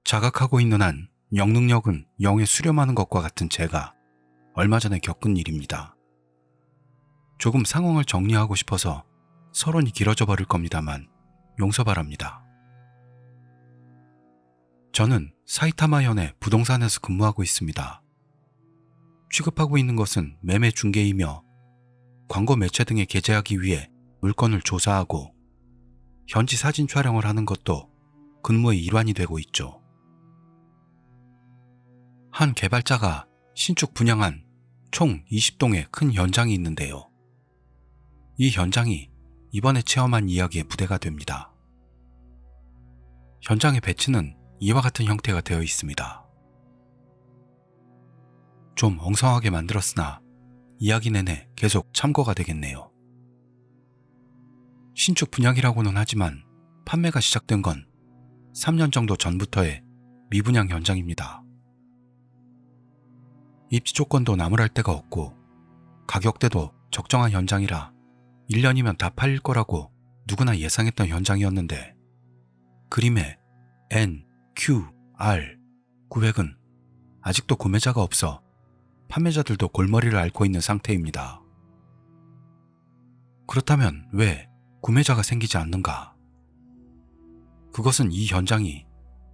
자각하고 있는 한 영능력은 영에 수렴하는 것과 같은 제가 얼마 전에 겪은 일입니다. 조금 상황을 정리하고 싶어서 서론이 길어져 버릴 겁니다만 용서 바랍니다. 저는 사이타마현의 부동산에서 근무하고 있습니다. 취급하고 있는 것은 매매 중개이며 광고 매체 등에 게재하기 위해 물건을 조사하고 현지 사진 촬영을 하는 것도 근무의 일환이 되고 있죠. 한 개발자가 신축 분양한 총 20동의 큰 현장이 있는데요. 이 현장이 이번에 체험한 이야기의 부대가 됩니다. 현장의 배치는 이와 같은 형태가 되어 있습니다. 좀 엉성하게 만들었으나 이야기 내내 계속 참고가 되겠네요. 신축 분양이라고는 하지만 판매가 시작된 건 3년 정도 전부터의 미분양 현장입니다. 입지 조건도 나무랄 데가 없고 가격대도 적정한 현장이라 1년이면 다 팔릴 거라고 누구나 예상했던 현장이었는데 그림의 N, Q, R, 구획은 아직도 구매자가 없어 판매자들도 골머리를 앓고 있는 상태입니다. 그렇다면 왜 구매자가 생기지 않는가? 그것은 이 현장이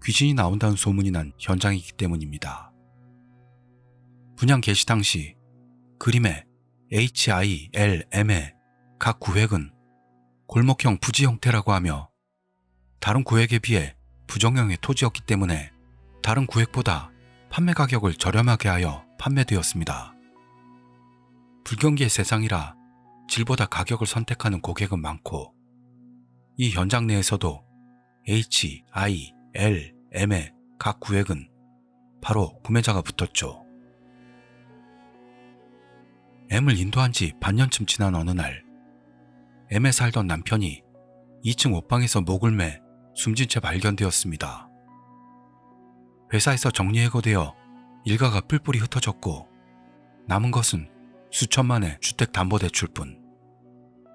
귀신이 나온다는 소문이 난 현장이기 때문입니다. 분양 개시 당시 그림의 HILM의 각 구획은 골목형 부지 형태라고 하며 다른 구획에 비해 부정형의 토지였기 때문에 다른 구획보다 판매 가격을 저렴하게 하여 판매되었습니다. 불경기의 세상이라 질보다 가격을 선택하는 고객은 많고 이 현장 내에서도 HILM의 각 구획은 바로 구매자가 붙었죠. M을 인도한 지 반년쯤 지난 어느 날 M에 살던 남편이 2층 옷방에서 목을 매 숨진 채 발견되었습니다. 회사에서 정리해고되어 일가가 뿔뿔이 흩어졌고 남은 것은 수천만의 주택담보대출뿐.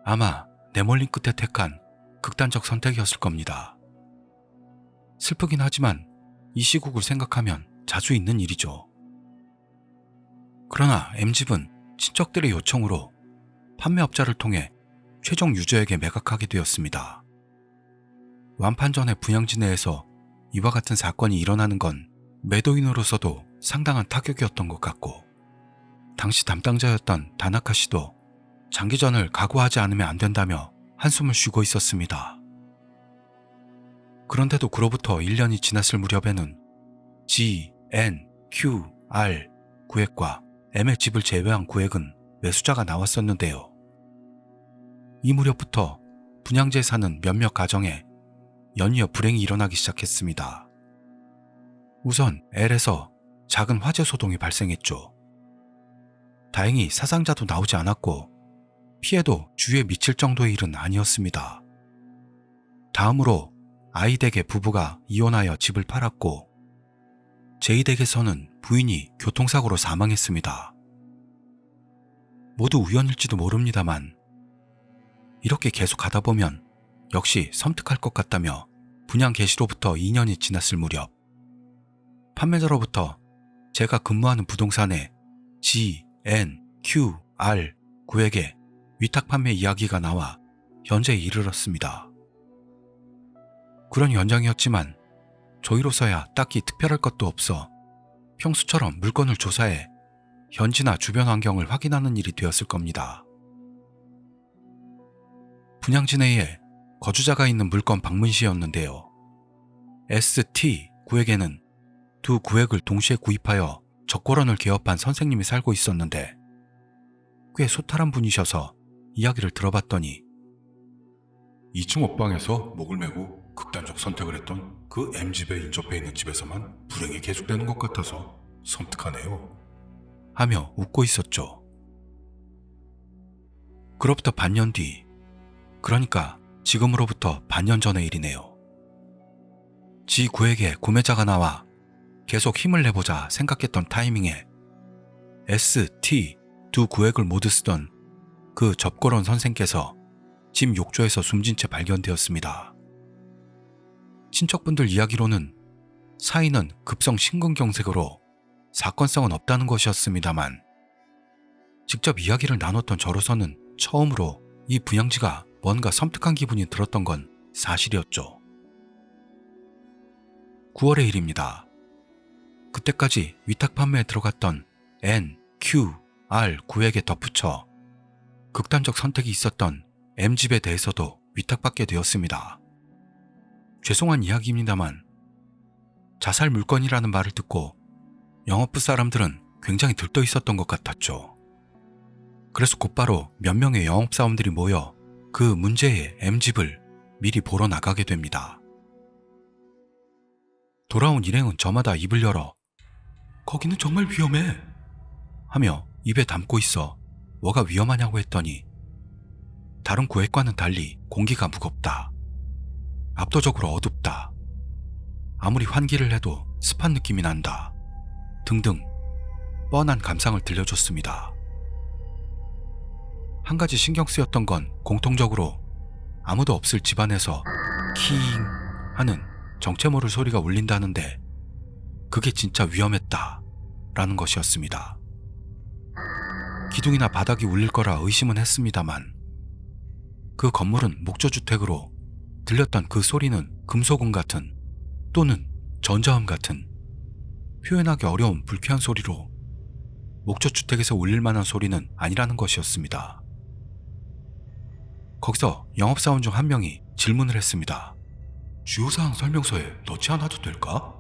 아마 내몰린 끝에 택한 극단적 선택이었을 겁니다. 슬프긴 하지만 이 시국을 생각하면 자주 있는 일이죠. 그러나 M집은 친척들의 요청으로 판매업자를 통해 최종 유저에게 매각하게 되었습니다. 완판 전에 분양지 내에서 이와 같은 사건이 일어나는 건 매도인으로서도 상당한 타격이었던 것 같고 당시 담당자였던 다나카 씨도 장기전을 각오하지 않으면 안 된다며 한숨을 쉬고 있었습니다. 그런데도 그로부터 1년이 지났을 무렵에는 G, N, Q, R 구획과 M의 집을 제외한 구획은 매수자가 나왔었는데요. 이 무렵부터 분양지에 사는 몇몇 가정에 연이어 불행이 일어나기 시작했습니다. 우선 L에서 작은 화재 소동이 발생했죠. 다행히 사상자도 나오지 않았고 피해도 주위에 미칠 정도의 일은 아니었습니다. 다음으로 I댁의 부부가 이혼하여 집을 팔았고 J댁에서는 부인이 교통사고로 사망했습니다. 모두 우연일지도 모릅니다만 이렇게 계속 가다 보면 역시 섬뜩할 것 같다며 분양 개시로부터 2년이 지났을 무렵 판매자로부터 제가 근무하는 부동산에 G, N, Q, R 구획의 위탁 판매 이야기가 나와 현재에 이르렀습니다. 그런 현장이었지만 저희로서야 딱히 특별할 것도 없어 평소처럼 물건을 조사해 현지나 주변 환경을 확인하는 일이 되었을 겁니다. 분양지 내에 거주자가 있는 물건 방문시였는데요. ST 구획에는 두 구획을 동시에 구입하여 적고런을 개업한 선생님이 살고 있었는데 꽤 소탈한 분이셔서 이야기를 들어봤더니 2층 옷방에서 목을 메고 극단적 선택을 했던 그 M집에 인접해 있는 집에서만 불행이 계속되는 것 같아서 섬뜩하네요. 하며 웃고 있었죠. 그로부터 반년 뒤, 그러니까 지금으로부터 반년 전의 일이네요. G9에게 구매자가 나와 계속 힘을 내보자 생각했던 타이밍에 ST 두 구획을 모두 쓰던 그 접고런 선생께서 집 욕조에서 숨진 채 발견되었습니다. 친척분들 이야기로는 사인은 급성 심근경색으로 사건성은 없다는 것이었습니다만 직접 이야기를 나눴던 저로서는 처음으로 이 분양지가 뭔가 섬뜩한 기분이 들었던 건 사실이었죠. 9월의 일입니다. 그때까지 위탁 판매에 들어갔던 N, Q, R 구에게 덧붙여 극단적 선택이 있었던 M집에 대해서도 위탁받게 되었습니다. 죄송한 이야기입니다만 자살 물건이라는 말을 듣고 영업부 사람들은 굉장히 들떠 있었던 것 같았죠. 그래서 곧바로 몇 명의 영업사원들이 모여 그 문제의 M집을 미리 보러 나가게 됩니다. 돌아온 일행은 저마다 입을 열어 거기는 정말 위험해 하며 입에 담고 있어 뭐가 위험하냐고 했더니 다른 구획과는 달리 공기가 무겁다. 압도적으로 어둡다. 아무리 환기를 해도 습한 느낌이 난다. 등등 뻔한 감상을 들려줬습니다. 한 가지 신경 쓰였던 건 공통적으로 아무도 없을 집안에서 킹 하는 정체 모를 소리가 울린다는데 그게 진짜 위험했다 라는 것이었습니다. 기둥이나 바닥이 울릴 거라 의심은 했습니다만 그 건물은 목조주택으로 들렸던 그 소리는 금속음 같은 또는 전자음 같은 표현하기 어려운 불쾌한 소리로 목조주택에서 울릴 만한 소리는 아니라는 것이었습니다. 거기서 영업사원 중 한 명이 질문을 했습니다. 주요사항 설명서에 넣지 않아도 될까?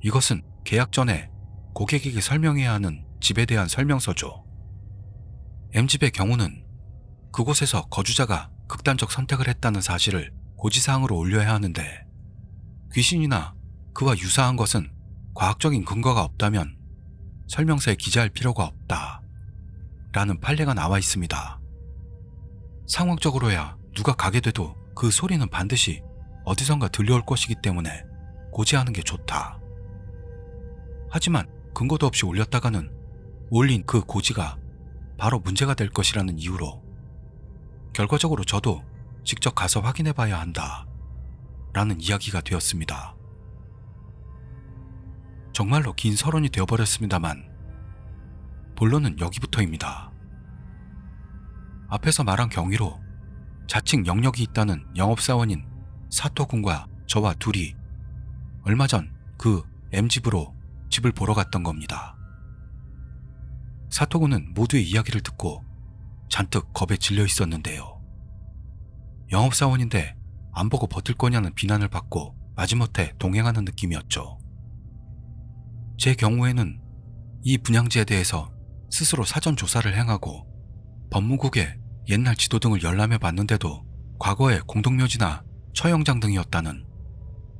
이것은 계약 전에 고객에게 설명해야 하는 집에 대한 설명서죠. M집의 경우는 그곳에서 거주자가 극단적 선택을 했다는 사실을 고지사항으로 올려야 하는데 귀신이나 그와 유사한 것은 과학적인 근거가 없다면 설명서에 기재할 필요가 없다 라는 판례가 나와 있습니다. 상황적으로야 누가 가게 돼도 그 소리는 반드시 어디선가 들려올 것이기 때문에 고지하는 게 좋다. 하지만 근거도 없이 올렸다가는 올린 그 고지가 바로 문제가 될 것이라는 이유로 결과적으로 저도 직접 가서 확인해 봐야 한다 라는 이야기가 되었습니다. 정말로 긴 서론이 되어버렸습니다만 본론은 여기부터입니다. 앞에서 말한 경위로 자칭 영역이 있다는 영업사원인 사토군과 저와 둘이 얼마 전 그 M집으로 집을 보러 갔던 겁니다. 사토군은 모두의 이야기를 듣고 잔뜩 겁에 질려 있었는데요. 영업사원인데 안 보고 버틸 거냐는 비난을 받고 마지못해 동행하는 느낌이었죠. 제 경우에는 이 분양지에 대해서 스스로 사전 조사를 행하고 법무국에 옛날 지도 등을 열람해 봤는데도 과거의 공동묘지나 처형장 등이었다는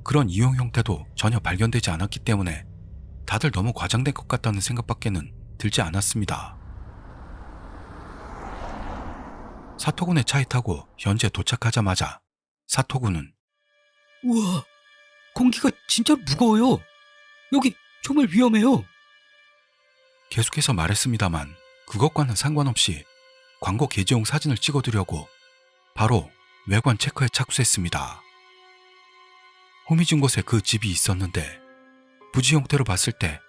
그런 이용 형태도 전혀 발견되지 않았기 때문에 다들 너무 과장된 것 같다는 생각밖에는 들지 않았습니다. 사토군의 차에 타고 현재 도착하자마자 사토군은 우와, 공기가 진짜 무거워요. 여기 정말 위험해요. 계속해서 말했습니다만 그것과는 상관없이 광고 게재용 사진을 찍어두려고 바로 외관 체크에 착수했습니다. 호미진 곳에 그 집이 있었는데 부지 형태로 봤을 때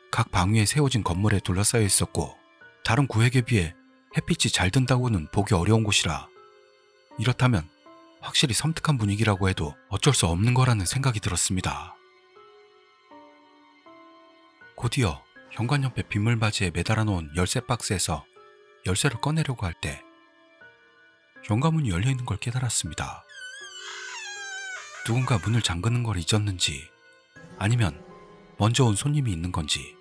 각 방위에 세워진 건물에 둘러싸여 있었고 다른 구획에 비해 햇빛이 잘 든다고는 보기 어려운 곳이라 이렇다면 확실히 섬뜩한 분위기라고 해도 어쩔 수 없는 거라는 생각이 들었습니다. 곧이어 현관 옆에 빗물바지에 매달아 놓은 열쇠 박스에서 열쇠를 꺼내려고 할 때 현관문이 열려있는 걸 깨달았습니다. 누군가 문을 잠그는 걸 잊었는지 아니면 먼저 온 손님이 있는 건지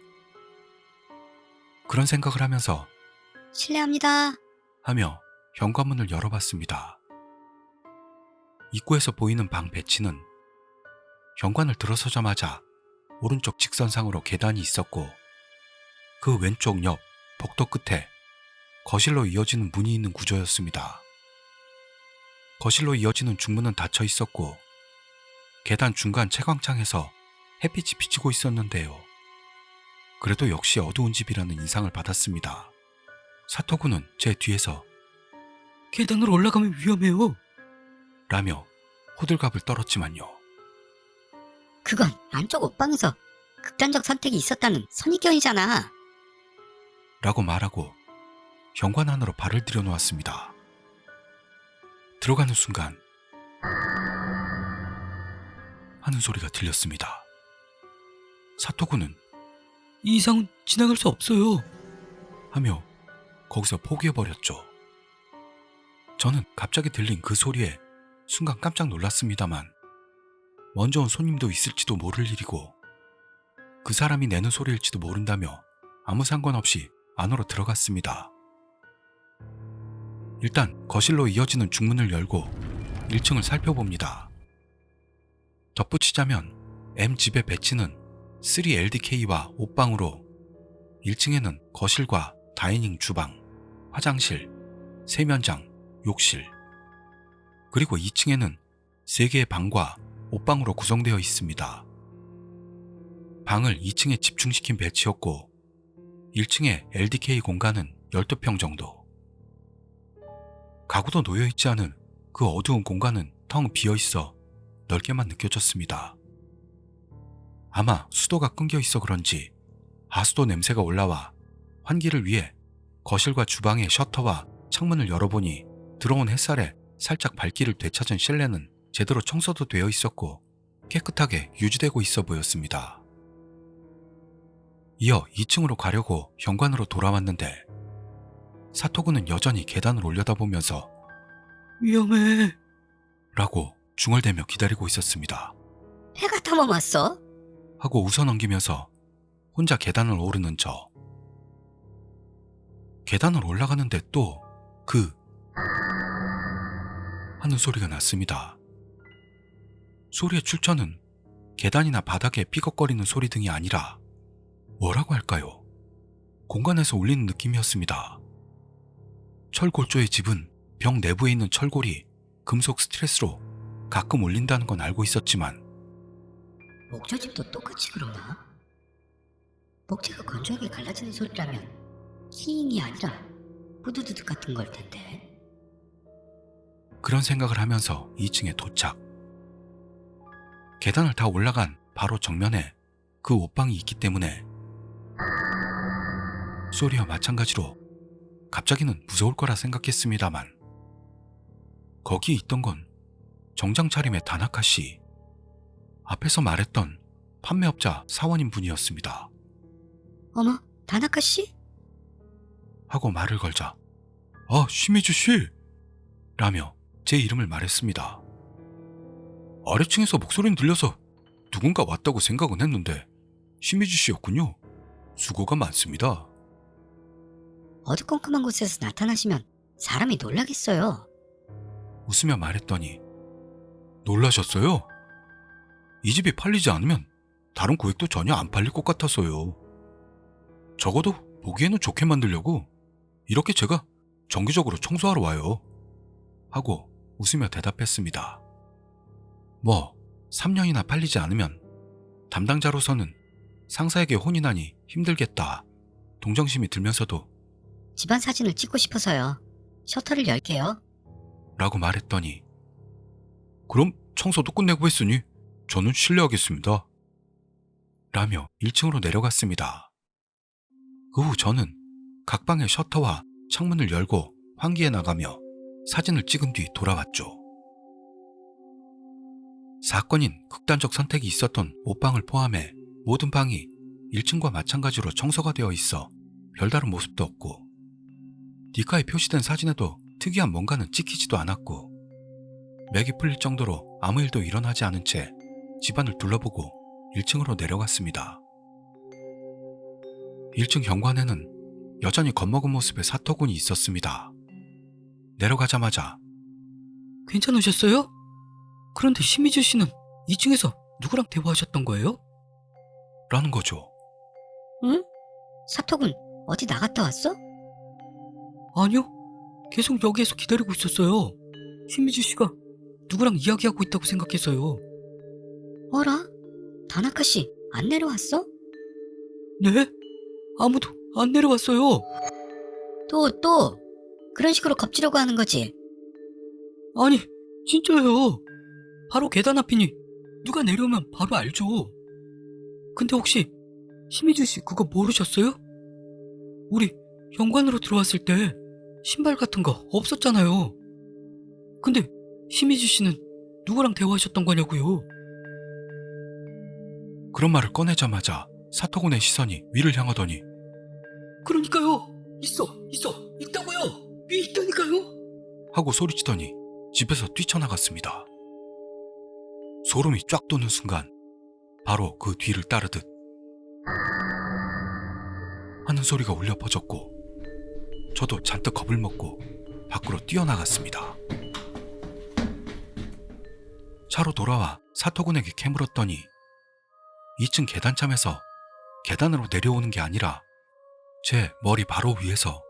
그런 생각을 하면서 실례합니다. 하며 현관문을 열어봤습니다. 입구에서 보이는 방 배치는 현관을 들어서자마자 오른쪽 직선상으로 계단이 있었고 그 왼쪽 옆 복도 끝에 거실로 이어지는 문이 있는 구조였습니다. 거실로 이어지는 중문은 닫혀 있었고 계단 중간 채광창에서 햇빛이 비치고 있었는데요. 그래도 역시 어두운 집이라는 인상을 받았습니다. 사토구는 제 뒤에서 계단으로 올라가면 위험해요. 라며 호들갑을 떨었지만요. 그건 안쪽 옷방에서 극단적 선택이 있었다는 선입견이잖아. 라고 말하고 현관 안으로 발을 들여놓았습니다. 들어가는 순간 하는 소리가 들렸습니다. 사토구는 이 이상은 지나갈 수 없어요. 하며 거기서 포기해버렸죠. 저는 갑자기 들린 그 소리에 순간 깜짝 놀랐습니다만 먼저 온 손님도 있을지도 모를 일이고 그 사람이 내는 소리일지도 모른다며 아무 상관없이 안으로 들어갔습니다. 일단 거실로 이어지는 중문을 열고 1층을 살펴봅니다. 덧붙이자면 M집의 배치는 3LDK와 옷방으로 1층에는 거실과 다이닝 주방, 화장실, 세면장, 욕실, 그리고 2층에는 3개의 방과 옷방으로 구성되어 있습니다. 방을 2층에 집중시킨 배치였고 1층의 LDK 공간은 12평 정도. 가구도 놓여있지 않은 그 어두운 공간은 텅 비어있어 넓게만 느껴졌습니다. 아마 수도가 끊겨 있어 그런지 하수도 냄새가 올라와 환기를 위해 거실과 주방의 셔터와 창문을 열어보니 들어온 햇살에 살짝 밝기를 되찾은 실내는 제대로 청소도 되어 있었고 깨끗하게 유지되고 있어 보였습니다. 이어 2층으로 가려고 현관으로 돌아왔는데 사토구는 여전히 계단을 올려다보면서 위험해. 라고 중얼대며 기다리고 있었습니다. 해가 탐험왔어? 하고 웃어넘기면서 혼자 계단을 오르는 저. 계단을 올라가는데 또 하는 소리가 났습니다. 소리의 출처는 계단이나 바닥에 삐걱거리는 소리 등이 아니라 뭐라고 할까요? 공간에서 울리는 느낌이었습니다. 철골조의 집은 벽 내부에 있는 철골이 금속 스트레스로 가끔 울린다는 건 알고 있었지만 목조집도 똑같이 그러나? 목재가 건조하게 갈라지는 소리라면 히잉이 아니라 후두두둑 같은 걸 텐데. 그런 생각을 하면서 2층에 도착. 계단을 다 올라간 바로 정면에 그 옷방이 있기 때문에 소리와 마찬가지로 갑자기는 무서울 거라 생각했습니다만 거기에 있던 건 정장 차림의 다나카 씨, 앞에서 말했던 판매업자 사원인 분이었습니다. 어머, 다나카 씨? 하고 말을 걸자 아, 시미즈 씨! 라며 제 이름을 말했습니다. 아래층에서 목소리는 들려서 누군가 왔다고 생각은 했는데 시미즈 씨였군요. 수고가 많습니다. 어두컴컴한 곳에서 나타나시면 사람이 놀라겠어요. 웃으며 말했더니 놀라셨어요? 이 집이 팔리지 않으면 다른 구획도 전혀 안 팔릴 것 같아서요. 적어도 보기에는 좋게 만들려고 이렇게 제가 정기적으로 청소하러 와요. 하고 웃으며 대답했습니다. 뭐 3년이나 팔리지 않으면 담당자로서는 상사에게 혼인하니 힘들겠다 동정심이 들면서도 집안 사진을 찍고 싶어서요. 셔터를 열게요. 라고 말했더니 그럼 청소도 끝내고 했으니 저는 실례하겠습니다. 라며 1층으로 내려갔습니다. 그 후 저는 각 방의 셔터와 창문을 열고 환기해 나가며 사진을 찍은 뒤 돌아왔죠. 사건인 극단적 선택이 있었던 옷방을 포함해 모든 방이 1층과 마찬가지로 청소가 되어 있어 별다른 모습도 없고 니카에 표시된 사진에도 특이한 뭔가는 찍히지도 않았고 맥이 풀릴 정도로 아무 일도 일어나지 않은 채 집안을 둘러보고 1층으로 내려갔습니다. 1층 현관에는 여전히 겁먹은 모습의 사토군이 있었습니다. 내려가자마자 괜찮으셨어요? 그런데 시미즈 씨는 2층에서 누구랑 대화하셨던 거예요? 라는 거죠. 응? 사토군 어디 나갔다 왔어? 아니요. 계속 여기에서 기다리고 있었어요. 시미즈 씨가 누구랑 이야기하고 있다고 생각해서요. 어라? 다나카 씨 안 내려왔어? 네? 아무도 안 내려왔어요. 또 그런 식으로 겁주려고 하는 거지. 아니, 진짜요. 바로 계단 앞이니 누가 내려오면 바로 알죠. 근데 혹시 심희주 씨 그거 모르셨어요? 우리 현관으로 들어왔을 때 신발 같은 거 없었잖아요. 근데 심희주 씨는 누구랑 대화하셨던 거냐고요? 그런 말을 꺼내자마자 사토군의 시선이 위를 향하더니 그러니까요. 있다고요. 위에 있다니까요. 하고 소리치더니 집에서 뛰쳐나갔습니다. 소름이 쫙 돋는 순간 바로 그 뒤를 따르듯 하는 소리가 울려 퍼졌고 저도 잔뜩 겁을 먹고 밖으로 뛰어나갔습니다. 차로 돌아와 사토군에게 캐물었더니 2층 계단참에서 계단으로 내려오는 게 아니라 제 머리 바로 위에서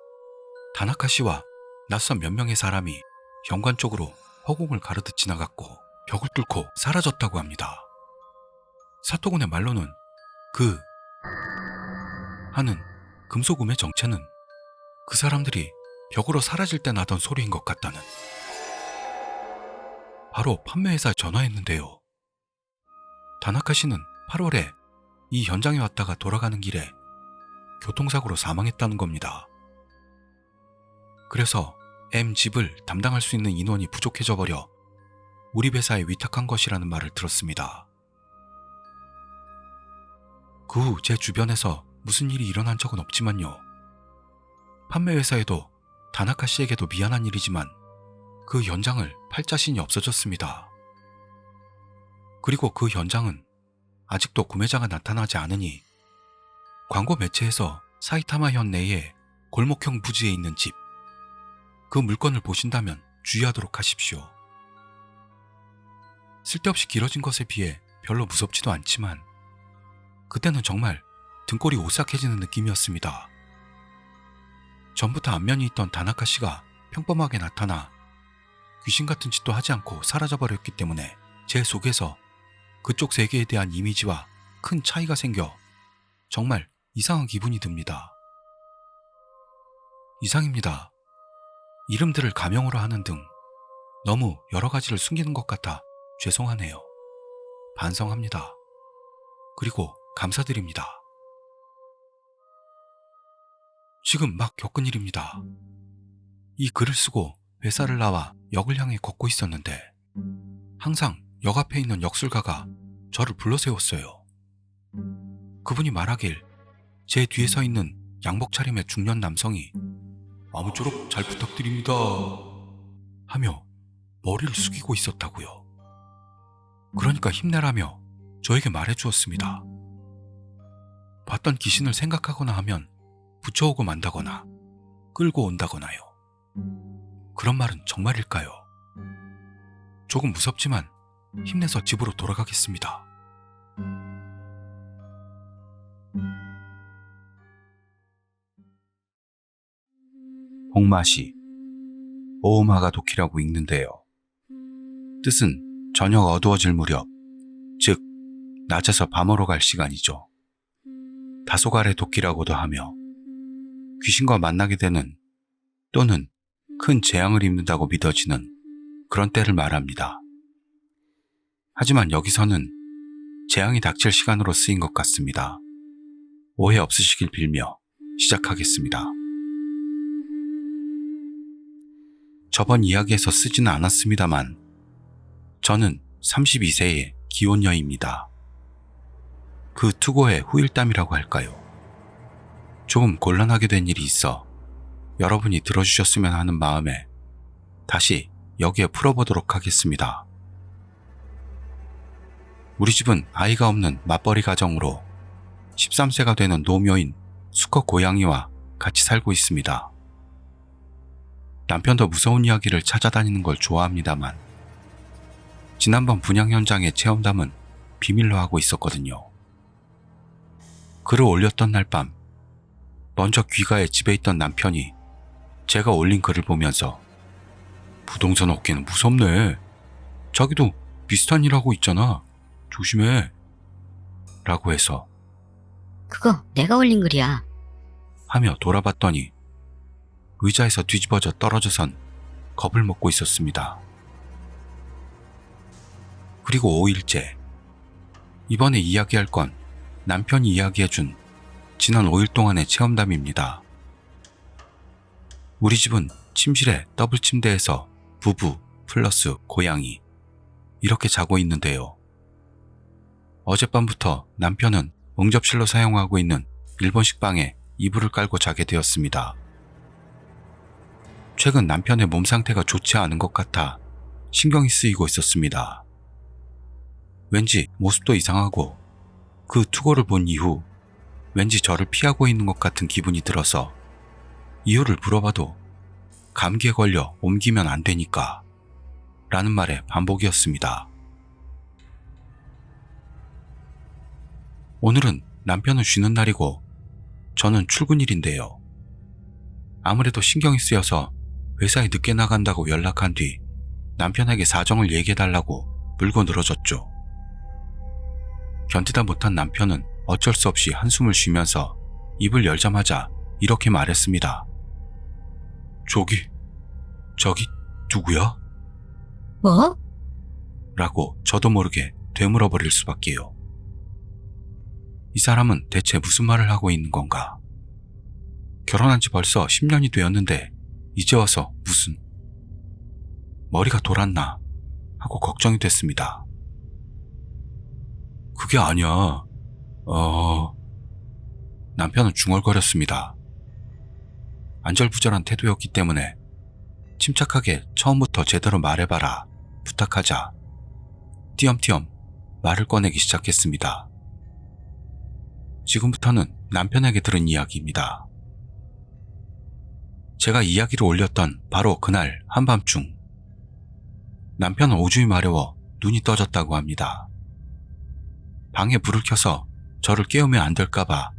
다나카 씨와 낯선 몇 명의 사람이 현관 쪽으로 허공을 가르듯 지나갔고 벽을 뚫고 사라졌다고 합니다. 사토군의 말로는 그 하는 금속음의 정체는 그 사람들이 벽으로 사라질 때 나던 소리인 것 같다는. 바로 판매회사에 전화했는데요. 다나카 씨는 8월에 이 현장에 왔다가 돌아가는 길에 교통사고로 사망했다는 겁니다. 그래서 M 집을 담당할 수 있는 인원이 부족해져 버려 우리 회사에 위탁한 것이라는 말을 들었습니다. 그 후 제 주변에서 무슨 일이 일어난 적은 없지만요. 판매회사에도 다나카 씨에게도 미안한 일이지만 그 현장을 팔 자신이 없어졌습니다. 그리고 그 현장은 아직도 구매자가 나타나지 않으니 광고 매체에서 사이타마현 내에 골목형 부지에 있는 집, 그 물건을 보신다면 주의하도록 하십시오. 쓸데없이 길어진 것에 비해 별로 무섭지도 않지만 그때는 정말 등골이 오싹해지는 느낌이었습니다. 전부터 안면이 있던 다나카 씨가 평범하게 나타나 귀신 같은 짓도 하지 않고 사라져버렸기 때문에 제 속에서 그쪽 세계에 대한 이미지와 큰 차이가 생겨 정말 이상한 기분이 듭니다. 이상입니다. 이름들을 가명으로 하는 등 너무 여러 가지를 숨기는 것 같아 죄송하네요. 반성합니다. 그리고 감사드립니다. 지금 막 겪은 일입니다. 이 글을 쓰고 회사를 나와 역을 향해 걷고 있었는데 항상 역 앞에 있는 역술가가 저를 불러세웠어요. 그분이 말하길 제 뒤에 서 있는 양복 차림의 중년 남성이 아무쪼록 잘 부탁드립니다 하며 머리를 숙이고 있었다고요. 그러니까 힘내라며 저에게 말해주었습니다. 봤던 귀신을 생각하거나 하면 붙여오고 만다거나 끌고 온다거나요. 그런 말은 정말일까요? 조금 무섭지만 힘내서 집으로 돌아가겠습니다. 복마시, 오오마가도키라고 읽는데요. 뜻은 저녁 어두워질 무렵, 즉 낮에서 밤으로 갈 시간이죠. 다소갈의 도끼라고도 하며 귀신과 만나게 되는 또는 큰 재앙을 입는다고 믿어지는 그런 때를 말합니다. 하지만 여기서는 재앙이 닥칠 시간으로 쓰인 것 같습니다. 오해 없으시길 빌며 시작하겠습니다. 저번 이야기에서 쓰지는 않았습니다만 저는 32세의 기혼녀입니다. 그 투고의 후일담이라고 할까요? 조금 곤란하게 된 일이 있어 여러분이 들어주셨으면 하는 마음에 다시 여기에 풀어보도록 하겠습니다. 우리 집은 아이가 없는 맞벌이 가정으로 13세가 되는 노묘인 수컷 고양이와 같이 살고 있습니다. 남편도 무서운 이야기를 찾아다니는 걸 좋아합니다만 지난번 분양 현장의 체험담은 비밀로 하고 있었거든요. 글을 올렸던 날 밤 먼저 귀가해 집에 있던 남편이 제가 올린 글을 보면서 부동산 업계는 무섭네. 자기도 비슷한 일 하고 있잖아. 조심해. 라고 해서 그거 내가 올린 글이야. 하며 돌아봤더니 의자에서 뒤집어져 떨어져선 겁을 먹고 있었습니다. 그리고 5일째 이번에 이야기할 건 남편이 이야기해준 지난 5일 동안의 체험담입니다. 우리 집은 침실에 더블 침대에서 부부 플러스 고양이 이렇게 자고 있는데요. 어젯밤부터 남편은 응접실로 사용하고 있는 일본식 방에 이불을 깔고 자게 되었습니다. 최근 남편의 몸 상태가 좋지 않은 것 같아 신경이 쓰이고 있었습니다. 왠지 모습도 이상하고 그 투고를 본 이후 왠지 저를 피하고 있는 것 같은 기분이 들어서 이유를 물어봐도 감기에 걸려 옮기면 안 되니까 라는 말의 반복이었습니다. 오늘은 남편은 쉬는 날이고 저는 출근일인데요. 아무래도 신경이 쓰여서 회사에 늦게 나간다고 연락한 뒤 남편에게 사정을 얘기해달라고 물고 늘어졌죠. 견디다 못한 남편은 어쩔 수 없이 한숨을 쉬면서 입을 열자마자 이렇게 말했습니다. 저기 누구야? 뭐? 라고 저도 모르게 되물어버릴 수밖에요. 이 사람은 대체 무슨 말을 하고 있는 건가? 결혼한 지 벌써 10년이 되었는데 이제 와서 무슨... 머리가 돌았나 하고 걱정이 됐습니다. 그게 아니야. 남편은 중얼거렸습니다. 안절부절한 태도였기 때문에 침착하게 처음부터 제대로 말해봐라 부탁하자 띄엄띄엄 말을 꺼내기 시작했습니다. 지금부터는 남편에게 들은 이야기입니다. 제가 이야기를 올렸던 바로 그날 한밤중 남편은 오줌이 마려워 눈이 떠졌다고 합니다. 방에 불을 켜서 저를 깨우면 안 될까봐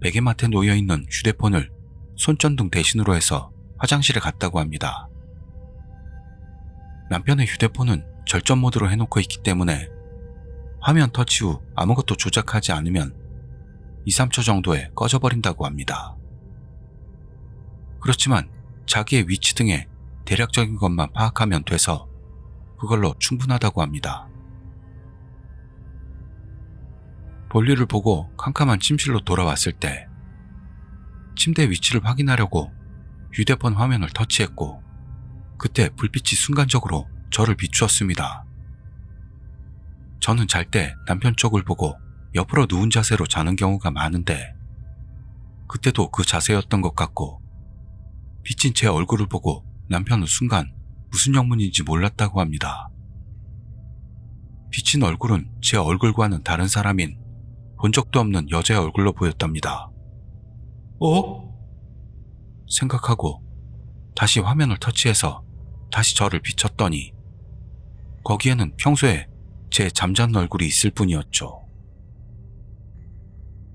베개맡에 놓여있는 휴대폰을 손전등 대신으로 해서 화장실에 갔다고 합니다. 남편의 휴대폰은 절전 모드로 해놓고 있기 때문에 화면 터치 후 아무것도 조작하지 않으면 2, 3초 정도에 꺼져버린다고 합니다. 그렇지만 자기의 위치 등의 대략적인 것만 파악하면 돼서 그걸로 충분하다고 합니다. 볼일을 보고 캄캄한 침실로 돌아왔을 때 침대 위치를 확인하려고 휴대폰 화면을 터치했고 그때 불빛이 순간적으로 저를 비추었습니다. 저는 잘 때 남편 쪽을 보고 옆으로 누운 자세로 자는 경우가 많은데 그때도 그 자세였던 것 같고 비친 제 얼굴을 보고 남편은 순간 무슨 영문인지 몰랐다고 합니다. 비친 얼굴은 제 얼굴과는 다른 사람인 본 적도 없는 여자의 얼굴로 보였답니다. 생각하고 다시 화면을 터치해서 다시 저를 비췄더니 거기에는 평소에 제 잠자는 얼굴이 있을 뿐이었죠.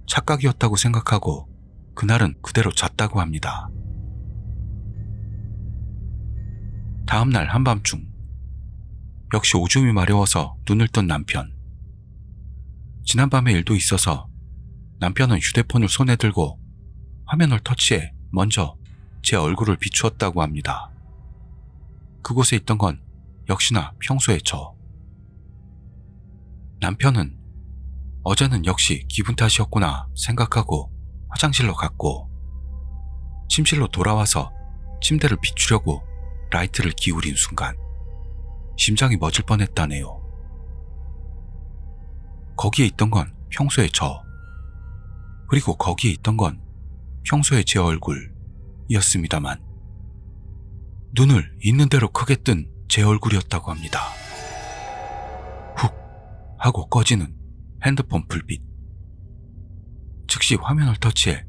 착각이었다고 생각하고 그날은 그대로 잤다고 합니다. 다음날 한밤중 역시 오줌이 마려워서 눈을 뜬 남편. 지난밤의 일도 있어서 남편은 휴대폰을 손에 들고 화면을 터치해 먼저 제 얼굴을 비추었다고 합니다. 그곳에 있던 건 역시나 평소의 저. 남편은 어제는 역시 기분 탓이었구나 생각하고 화장실로 갔고 침실로 돌아와서 침대를 비추려고 라이트를 기울인 순간 심장이 멎을 뻔했다네요. 거기에 있던 건 평소의 저, 그리고 거기에 있던 건 평소의 제 얼굴이었습니다만 눈을 있는 대로 크게 뜬 제 얼굴이었다고 합니다. 훅 하고 꺼지는 핸드폰 불빛. 즉시 화면을 터치해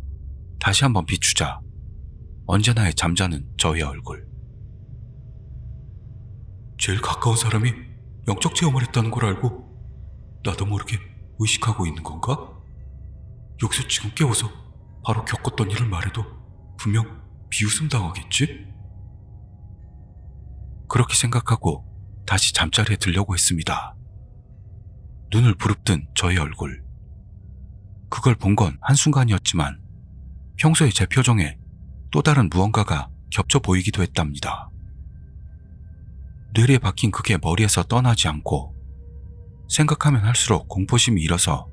다시 한번 비추자 언제나의 잠자는 저의 얼굴. 제일 가까운 사람이 영적 체험을 했다는 걸 알고 나도 모르게 의식하고 있는 건가? 여기서 지금 깨워서 바로 겪었던 일을 말해도 분명 비웃음 당하겠지? 그렇게 생각하고 다시 잠자리에 들려고 했습니다. 눈을 부릅뜬 저의 얼굴. 그걸 본 건 한순간이었지만 평소의 제 표정에 또 다른 무언가가 겹쳐 보이기도 했답니다. 뇌리에 박힌 그게 머리에서 떠나지 않고 생각하면 할수록 공포심이 일어서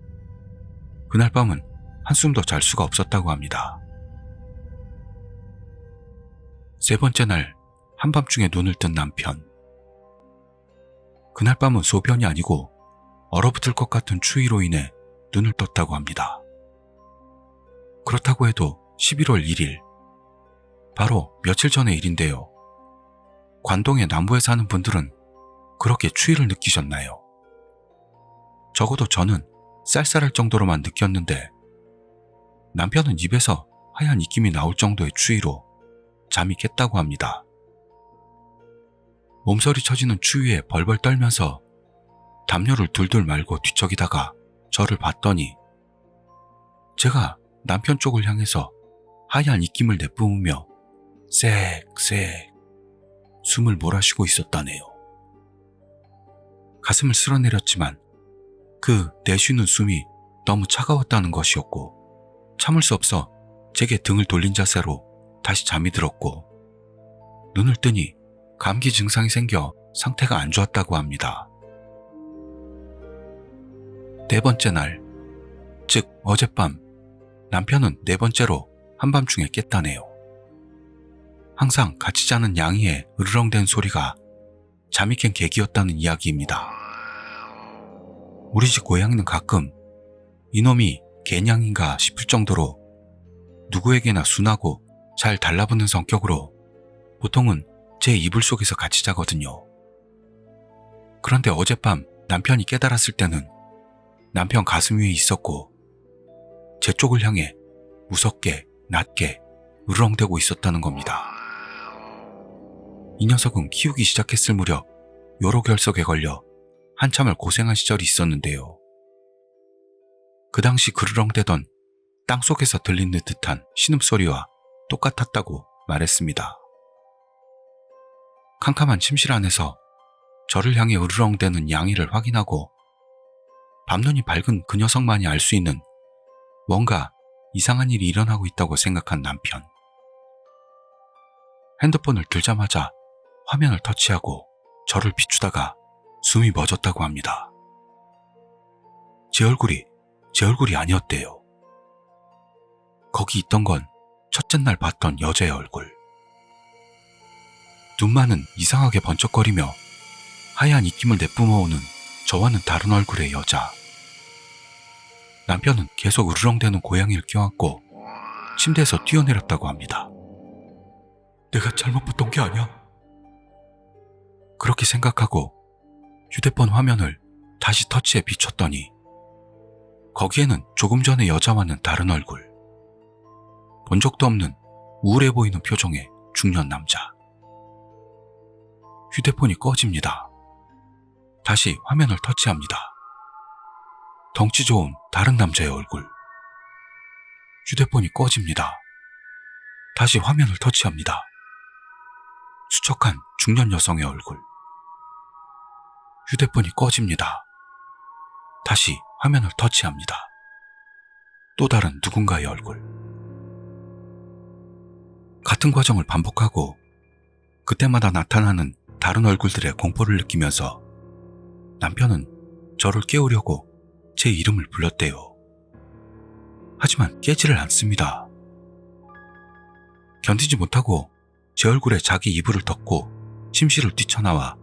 그날 밤은 한숨도 잘 수가 없었다고 합니다. 세 번째 날 한밤중에 눈을 뜬 남편. 그날 밤은 소변이 아니고 얼어붙을 것 같은 추위로 인해 눈을 떴다고 합니다. 그렇다고 해도 11월 1일, 바로 며칠 전의 일인데요. 관동의 남부에 사는 분들은 그렇게 추위를 느끼셨나요? 적어도 저는 쌀쌀할 정도로만 느꼈는데 남편은 입에서 하얀 입김이 나올 정도의 추위로 잠이 깼다고 합니다. 몸서리 쳐지는 추위에 벌벌 떨면서 담요를 둘둘 말고 뒤척이다가 저를 봤더니 제가 남편 쪽을 향해서 하얀 입김을 내뿜으며 쌕쌕 숨을 몰아쉬고 있었다네요. 가슴을 쓸어내렸지만 그 내쉬는 숨이 너무 차가웠다는 것이었고 참을 수 없어 제게 등을 돌린 자세로 다시 잠이 들었고 눈을 뜨니 감기 증상이 생겨 상태가 안 좋았다고 합니다. 네 번째 날, 즉 어젯밤 남편은 네 번째로 한밤중에 깼다네요. 항상 같이 자는 양이의 으르렁댄 소리가 잠이 깬 계기였다는 이야기입니다. 우리 집 고양이는 가끔 이놈이 개냥인가 싶을 정도로 누구에게나 순하고 잘 달라붙는 성격으로 보통은 제 이불 속에서 같이 자거든요. 그런데 어젯밤 남편이 깨달았을 때는 남편 가슴 위에 있었고 제 쪽을 향해 무섭게 낮게 으르렁대고 있었다는 겁니다. 이 녀석은 키우기 시작했을 무렵 요로결석에 걸려 한참을 고생한 시절이 있었는데요. 그 당시 그르렁대던 땅속에서 들리는 듯한 신음소리와 똑같았다고 말했습니다. 캄캄한 침실 안에서 저를 향해 으르렁대는 양이를 확인하고 밤눈이 밝은 그 녀석만이 알 수 있는 뭔가 이상한 일이 일어나고 있다고 생각한 남편. 핸드폰을 들자마자 화면을 터치하고 저를 비추다가 숨이 멎었다고 합니다. 제 얼굴이 아니었대요. 거기 있던 건 첫째 날 봤던 여자의 얼굴. 눈만은 이상하게 번쩍거리며 하얀 입김을 내뿜어오는 저와는 다른 얼굴의 여자. 남편은 계속 으르렁대는 고양이를 껴안고 침대에서 뛰어내렸다고 합니다. 내가 잘못 봤던 게 아니야? 그렇게 생각하고 휴대폰 화면을 다시 터치해 비췄더니 거기에는 조금 전의 여자와는 다른 얼굴. 본 적도 없는 우울해 보이는 표정의 중년 남자. 휴대폰이 꺼집니다. 다시 화면을 터치합니다. 덩치 좋은 다른 남자의 얼굴. 휴대폰이 꺼집니다. 다시 화면을 터치합니다. 수척한 중년 여성의 얼굴. 휴대폰이 꺼집니다. 다시 화면을 터치합니다. 또 다른 누군가의 얼굴. 같은 과정을 반복하고 그때마다 나타나는 다른 얼굴들의 공포를 느끼면서 남편은 저를 깨우려고 제 이름을 불렀대요. 하지만 깨지를 않습니다. 견디지 못하고 제 얼굴에 자기 이불을 덮고 침실을 뛰쳐나와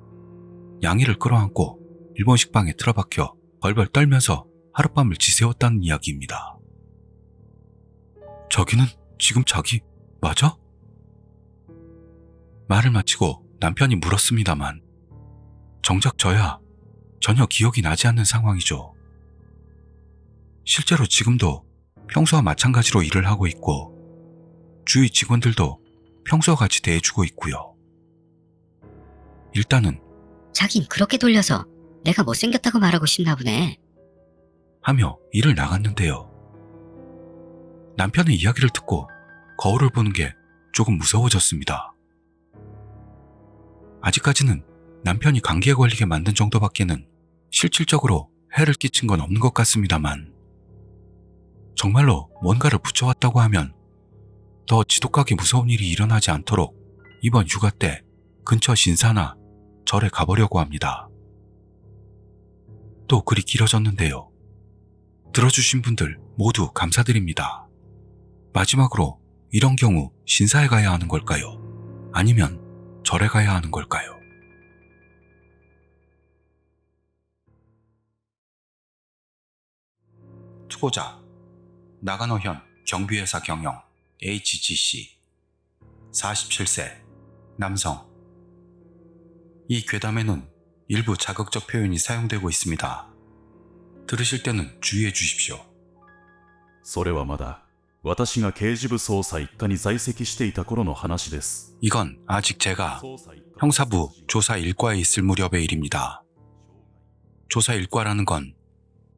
양이를 끌어안고 일본식 방에 틀어박혀 벌벌 떨면서 하룻밤을 지새웠다는 이야기입니다. 저기는 지금 자기 맞아? 말을 마치고 남편이 물었습니다만 정작 저야 전혀 기억이 나지 않는 상황이죠. 실제로 지금도 평소와 마찬가지로 일을 하고 있고 주위 직원들도 평소와 같이 대해주고 있고요. 일단은 자긴 그렇게 돌려서 내가 못생겼다고 말하고 싶나 보네. 하며 일을 나갔는데요. 남편의 이야기를 듣고 거울을 보는 게 조금 무서워졌습니다. 아직까지는 남편이 감기에 걸리게 만든 정도밖에는 실질적으로 해를 끼친 건 없는 것 같습니다만 정말로 뭔가를 붙여왔다고 하면 더 지독하게 무서운 일이 일어나지 않도록 이번 휴가 때 근처 신사나 절에 가보려고 합니다. 또 그리 길어졌는데요. 들어주신 분들 모두 감사드립니다. 마지막으로 이런 경우 신사에 가야 하는 걸까요? 아니면 절에 가야 하는 걸까요? 투고자 나가노현 경비회사 경영 HGC 47세 남성. 이 괴담에는 일부 자극적 표현이 사용되고 있습니다. 들으실 때는 주의해 주십시오. それはまだ私が刑事部捜査一課に在籍していた頃の話です。 이건 아직 제가 형사부 조사 1과에 있을 무렵의 일입니다. 조사 1과라는 건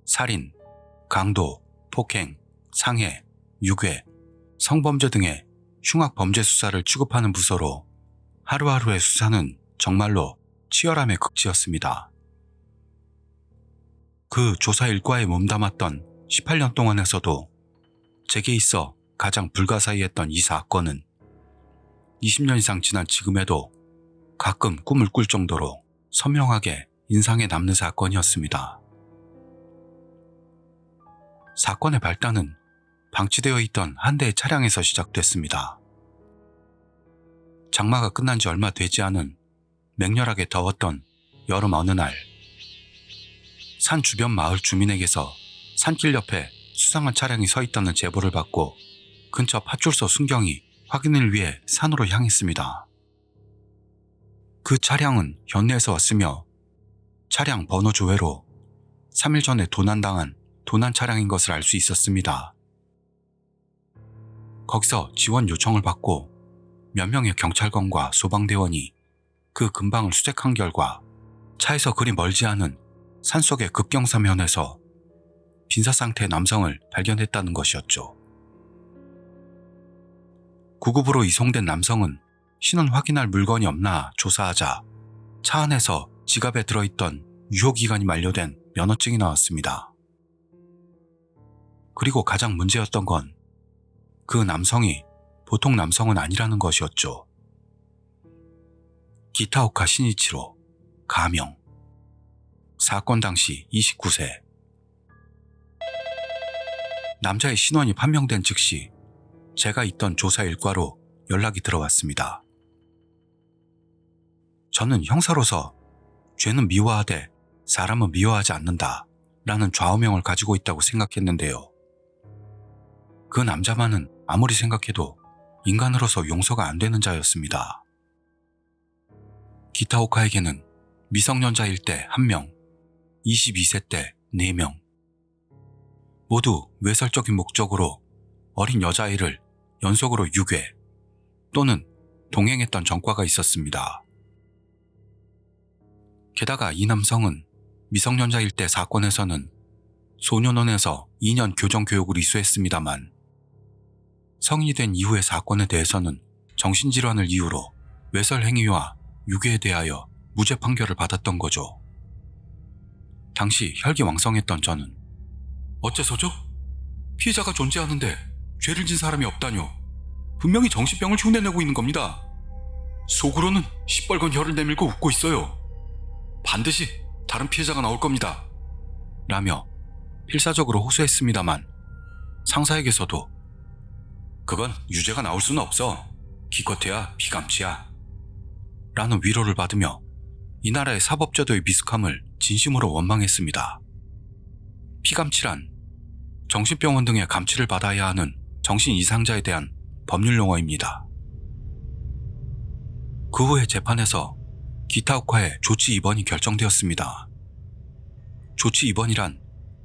살인, 강도, 폭행, 상해, 유괴, 성범죄 등의 흉악 범죄 수사를 취급하는 부서로 하루하루의 수사는 정말로 치열함의 극치였습니다. 그 조사 1과에 몸담았던 18년 동안에서도 제게 있어 가장 불가사의했던 이 사건은 20년 이상 지난 지금에도 가끔 꿈을 꿀 정도로 선명하게 인상에 남는 사건이었습니다. 사건의 발단은 방치되어 있던 한 대의 차량에서 시작됐습니다. 장마가 끝난 지 얼마 되지 않은 맹렬하게 더웠던 여름 어느 날, 산 주변 마을 주민에게서 산길 옆에 수상한 차량이 서 있다는 제보를 받고 근처 파출소 순경이 확인을 위해 산으로 향했습니다. 그 차량은 현내에서 왔으며 차량 번호 조회로 3일 전에 도난당한 도난 차량인 것을 알 수 있었습니다. 거기서 지원 요청을 받고 몇 명의 경찰관과 소방대원이 그 근방을 수색한 결과 차에서 그리 멀지 않은 산속의 급경사면에서 빈사 상태의 남성을 발견했다는 것이었죠. 구급으로 이송된 남성은 신원 확인할 물건이 없나 조사하자 차 안에서 지갑에 들어있던 유효기간이 만료된 면허증이 나왔습니다. 그리고 가장 문제였던 건 그 남성이 보통 남성은 아니라는 것이었죠. 기타오카 신이치로, 가명. 사건 당시 29세. 남자의 신원이 판명된 즉시 제가 있던 조사 1과로 연락이 들어왔습니다. 저는 형사로서 죄는 미화하되 사람은 미화하지 않는다 라는 좌우명을 가지고 있다고 생각했는데요. 그 남자만은 아무리 생각해도 인간으로서 용서가 안 되는 자였습니다. 기타오카에게는 미성년자일 때 1명, 22세 때 4명, 모두 외설적인 목적으로 어린 여자아이를 연속으로 유괴 또는 동행했던 전과가 있었습니다. 게다가 이 남성은 미성년자일 때 사건에서는 소년원에서 2년 교정교육을 이수했습니다만 성인이 된 이후의 사건에 대해서는 정신질환을 이유로 외설 행위와 유괴에 대하여 무죄 판결을 받았던 거죠. 당시 혈기왕성했던 저는 어째서죠? 피해자가 존재하는데 죄를 진 사람이 없다뇨. 분명히 정신병을 흉내내고 있는 겁니다. 속으로는 시뻘건 혀를 내밀고 웃고 있어요. 반드시 다른 피해자가 나올 겁니다. 라며 필사적으로 호소했습니다만 상사에게서도 그건 유죄가 나올 수는 없어. 기껏해야 피감치야. 라는 위로를 받으며 이 나라의 사법제도의 미숙함을 진심으로 원망했습니다. 피감치란 정신병원 등의 감치를 받아야 하는 정신 이상자에 대한 법률 용어입니다. 그 후에 재판에서 기타오카의 조치 입원이 결정되었습니다. 조치 입원이란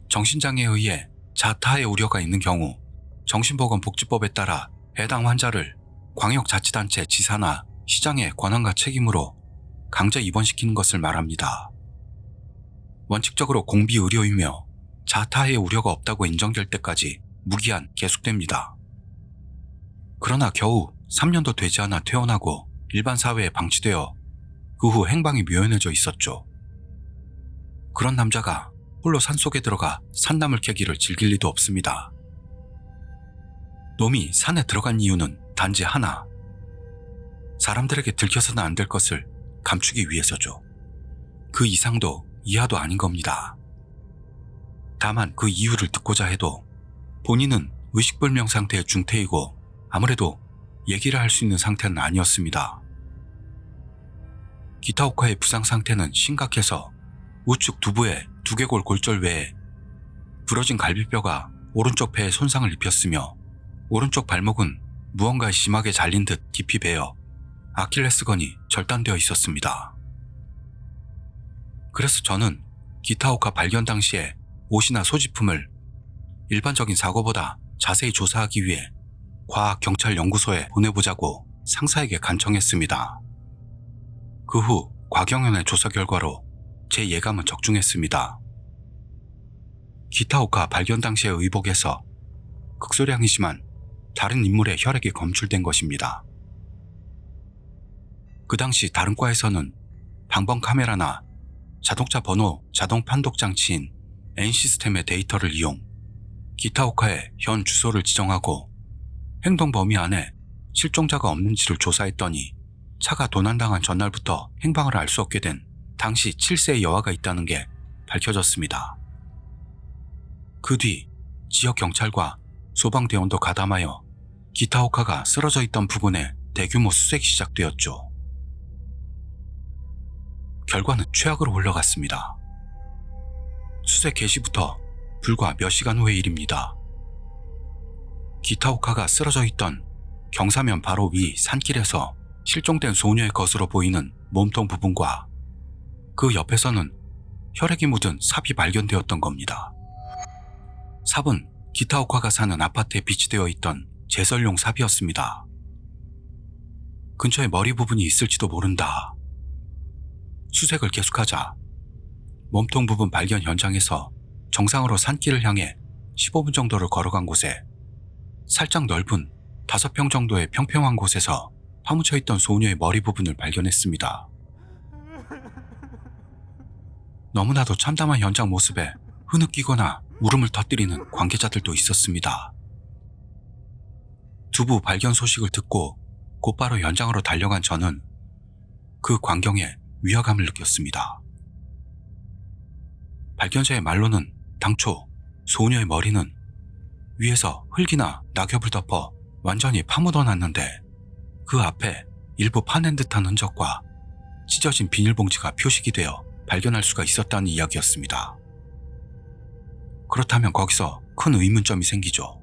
정신장애에 의해 자타의 우려가 있는 경우 정신보건복지법에 따라 해당 환자를 광역자치단체 지사나 시장의 권한과 책임으로 강제 입원시키는 것을 말합니다. 원칙적으로 공비의료이며 자타의 우려가 없다고 인정될 때까지 무기한 계속됩니다. 그러나 겨우 3년도 되지 않아 퇴원하고 일반 사회에 방치되어 그 후 행방이 묘연해져 있었죠. 그런 남자가 홀로 산속에 들어가 산나물 캐기를 즐길 리도 없습니다. 놈이 산에 들어간 이유는 단지 하나. 사람들에게 들켜서는 안 될 것을 감추기 위해서죠. 그 이상도 이하도 아닌 겁니다. 다만 그 이유를 듣고자 해도 본인은 의식불명 상태의 중태이고 아무래도 얘기를 할 수 있는 상태는 아니었습니다. 기타오카의 부상 상태는 심각해서 우측 두부의 두개골 골절 외에 부러진 갈비뼈가 오른쪽 폐에 손상을 입혔으며 오른쪽 발목은 무언가에 심하게 잘린 듯 깊이 베어 아킬레스건이 절단되어 있었습니다. 그래서 저는 기타오카 발견 당시에 옷이나 소지품을 일반적인 사고보다 자세히 조사하기 위해 과학경찰연구소에 보내보자고 상사에게 간청했습니다. 그 후 과경연의 조사 결과로 제 예감은 적중했습니다. 기타오카 발견 당시의 의복에서 극소량이 심한 다른 인물의 혈액이 검출된 것입니다. 그 당시 다른 과에서는 방범 카메라나 자동차 번호 자동 판독 장치인 N시스템의 데이터를 이용 기타오카의 현 주소를 지정하고 행동 범위 안에 실종자가 없는지를 조사했더니 차가 도난당한 전날부터 행방을 알 수 없게 된 당시 7세의 여아가 있다는 게 밝혀졌습니다. 그 뒤 지역 경찰과 소방대원도 가담하여 기타오카가 쓰러져 있던 부근에 대규모 수색이 시작되었죠. 결과는 최악으로 흘러갔습니다. 수색 개시부터 불과 몇 시간 후의 일입니다. 기타오카가 쓰러져 있던 경사면 바로 위 산길에서 실종된 소녀의 것으로 보이는 몸통 부분과 그 옆에서는 혈액이 묻은 삽이 발견되었던 겁니다. 삽은 기타오카가 사는 아파트에 비치되어 있던 제설용 삽이었습니다. 근처에 머리 부분이 있을지도 모른다. 수색을 계속하자 몸통 부분 발견 현장에서 정상으로 산길을 향해 15분 정도를 걸어간 곳에 살짝 넓은 5평 정도의 평평한 곳에서 파묻혀 있던 소녀의 머리 부분을 발견했습니다. 너무나도 참담한 현장 모습에 흐느끼거나 울음을 터뜨리는 관계자들도 있었습니다. 두부 발견 소식을 듣고 곧바로 현장으로 달려간 저는 그 광경에 위화감을 느꼈습니다. 발견자의 말로는 당초 소녀의 머리는 위에서 흙이나 낙엽을 덮어 완전히 파묻어놨는데 그 앞에 일부 파낸 듯한 흔적과 찢어진 비닐봉지가 표식이 되어 발견할 수가 있었다는 이야기였습니다. 그렇다면 거기서 큰 의문점이 생기죠.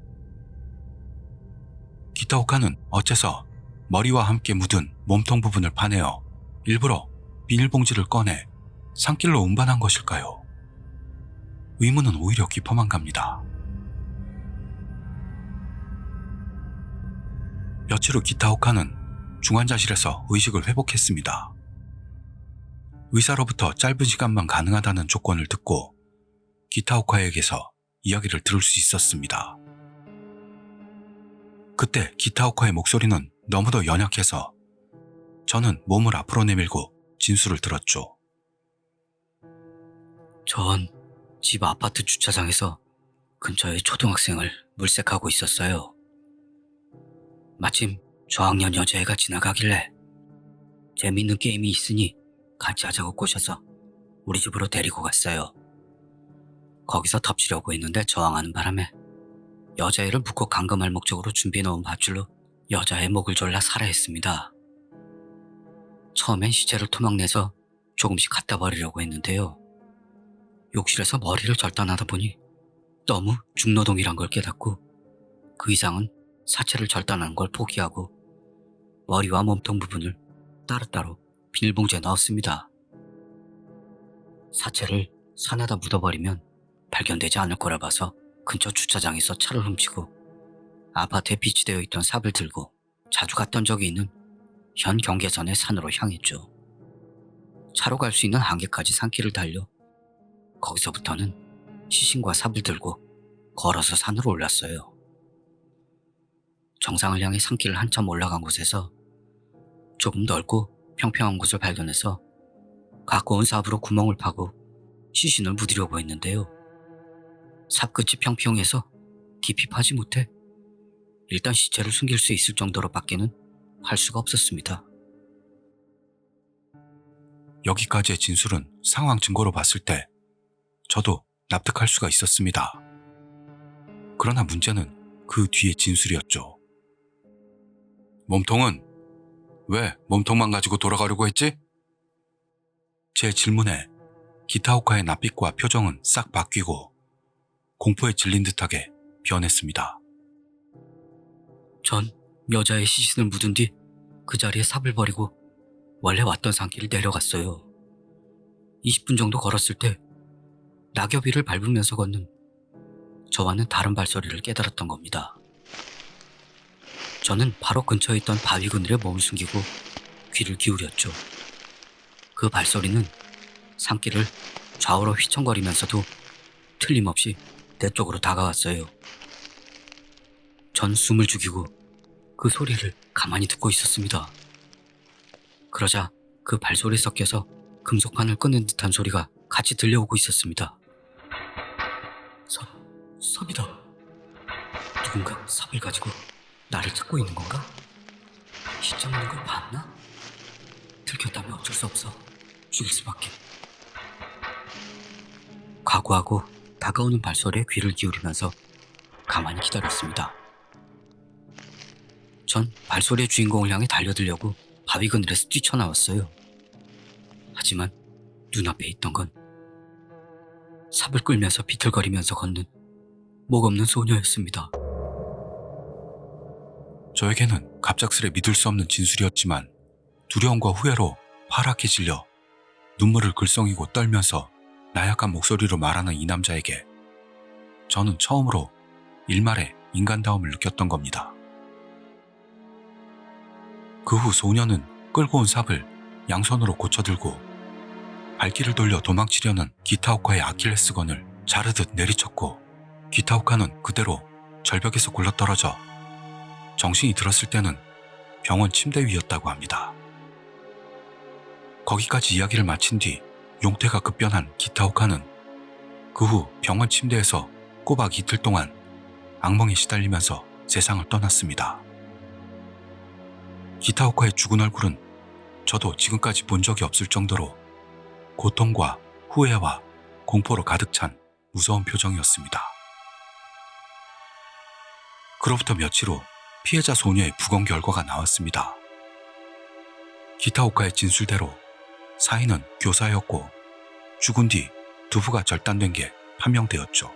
기타오카는 어째서 머리와 함께 묻은 몸통 부분을 파내어 일부러 비닐봉지를 꺼내 산길로 운반한 것일까요? 의문은 오히려 깊어만 갑니다. 며칠 후 기타오카는 중환자실에서 의식을 회복했습니다. 의사로부터 짧은 시간만 가능하다는 조건을 듣고 기타오카에게서 이야기를 들을 수 있었습니다. 그때 기타오카의 목소리는 너무도 연약해서 저는 몸을 앞으로 내밀고 진술을 들었죠. 전 집 아파트 주차장에서 근처의 초등학생을 물색하고 있었어요. 마침 저학년 여자애가 지나가길래 재밌는 게임이 있으니 같이 하자고 꼬셔서 우리 집으로 데리고 갔어요. 거기서 덮치려고 했는데 저항하는 바람에 여자애를 묶고 감금할 목적으로 준비해놓은 밧줄로 여자의 목을 졸라 살해했습니다. 처음엔 시체를 토막내서 조금씩 갖다 버리려고 했는데요. 욕실에서 머리를 절단하다 보니 너무 중노동이란 걸 깨닫고 그 이상은 사체를 절단하는 걸 포기하고 머리와 몸통 부분을 따로따로 비닐봉지에 넣었습니다. 사체를 산에다 묻어버리면 발견되지 않을 거라 봐서 근처 주차장에서 차를 훔치고 아파트에 비치되어 있던 삽을 들고 자주 갔던 적이 있는 현 경계선의 산으로 향했죠. 차로 갈 수 있는 한계까지 산길을 달려 거기서부터는 시신과 삽을 들고 걸어서 산으로 올랐어요. 정상을 향해 산길을 한참 올라간 곳에서 조금 넓고 평평한 곳을 발견해서 가까운 삽으로 구멍을 파고 시신을 묻으려고 했는데요. 삽 끝이 평평해서 깊이 파지 못해 일단 시체를 숨길 수 있을 정도로 밖에는 할 수가 없었습니다. 여기까지의 진술은 상황 증거로 봤을 때 저도 납득할 수가 있었습니다. 그러나 문제는 그 뒤의 진술이었죠. 몸통은 왜 몸통만 가지고 돌아가려고 했지? 제 질문에 기타오카의 낯빛과 표정은 싹 바뀌고 공포에 질린 듯하게 변했습니다. 전 여자의 시신을 묻은 뒤 그 자리에 삽을 버리고 원래 왔던 산길을 내려갔어요. 20분 정도 걸었을 때 낙엽 위를 밟으면서 걷는 저와는 다른 발소리를 깨달았던 겁니다. 저는 바로 근처에 있던 바위 그늘에 몸을 숨기고 귀를 기울였죠. 그 발소리는 산길을 좌우로 휘청거리면서도 틀림없이 내 쪽으로 다가왔어요. 전 숨을 죽이고 그 소리를 가만히 듣고 있었습니다. 그러자 그 발소리에 섞여서 금속판을 끊는 듯한 소리가 같이 들려오고 있었습니다. 삽이다. 누군가 삽을 가지고 나를 찾고 있는 건가? 시점 있는 걸 봤나? 들켰다면 어쩔 수 없어. 죽일 수밖에. 각오하고 다가오는 발소리에 귀를 기울이면서 가만히 기다렸습니다. 전 발소리의 주인공을 향해 달려들려고 바위 그늘에서 뛰쳐나왔어요. 하지만 눈앞에 있던 건 삽을 끌면서 비틀거리면서 걷는 목 없는 소녀였습니다. 저에게는 갑작스레 믿을 수 없는 진술이었지만 두려움과 후회로 파랗게 질려 눈물을 글썽이고 떨면서 나약한 목소리로 말하는 이 남자에게 저는 처음으로 일말의 인간다움을 느꼈던 겁니다. 그 후 소녀는 끌고 온 삽을 양손으로 고쳐들고 발길을 돌려 도망치려는 기타오카의 아킬레스건을 자르듯 내리쳤고 기타오카는 그대로 절벽에서 굴러떨어져 정신이 들었을 때는 병원 침대 위였다고 합니다. 거기까지 이야기를 마친 뒤 용태가 급변한 기타오카는 그 후 병원 침대에서 꼬박 이틀 동안 악몽에 시달리면서 세상을 떠났습니다. 기타오카의 죽은 얼굴은 저도 지금까지 본 적이 없을 정도로 고통과 후회와 공포로 가득 찬 무서운 표정이었습니다. 그로부터 며칠 후 피해자 소녀의 부검 결과가 나왔습니다. 기타오카의 진술대로 사인은 교사였고 죽은 뒤 두부가 절단된 게 판명되었죠.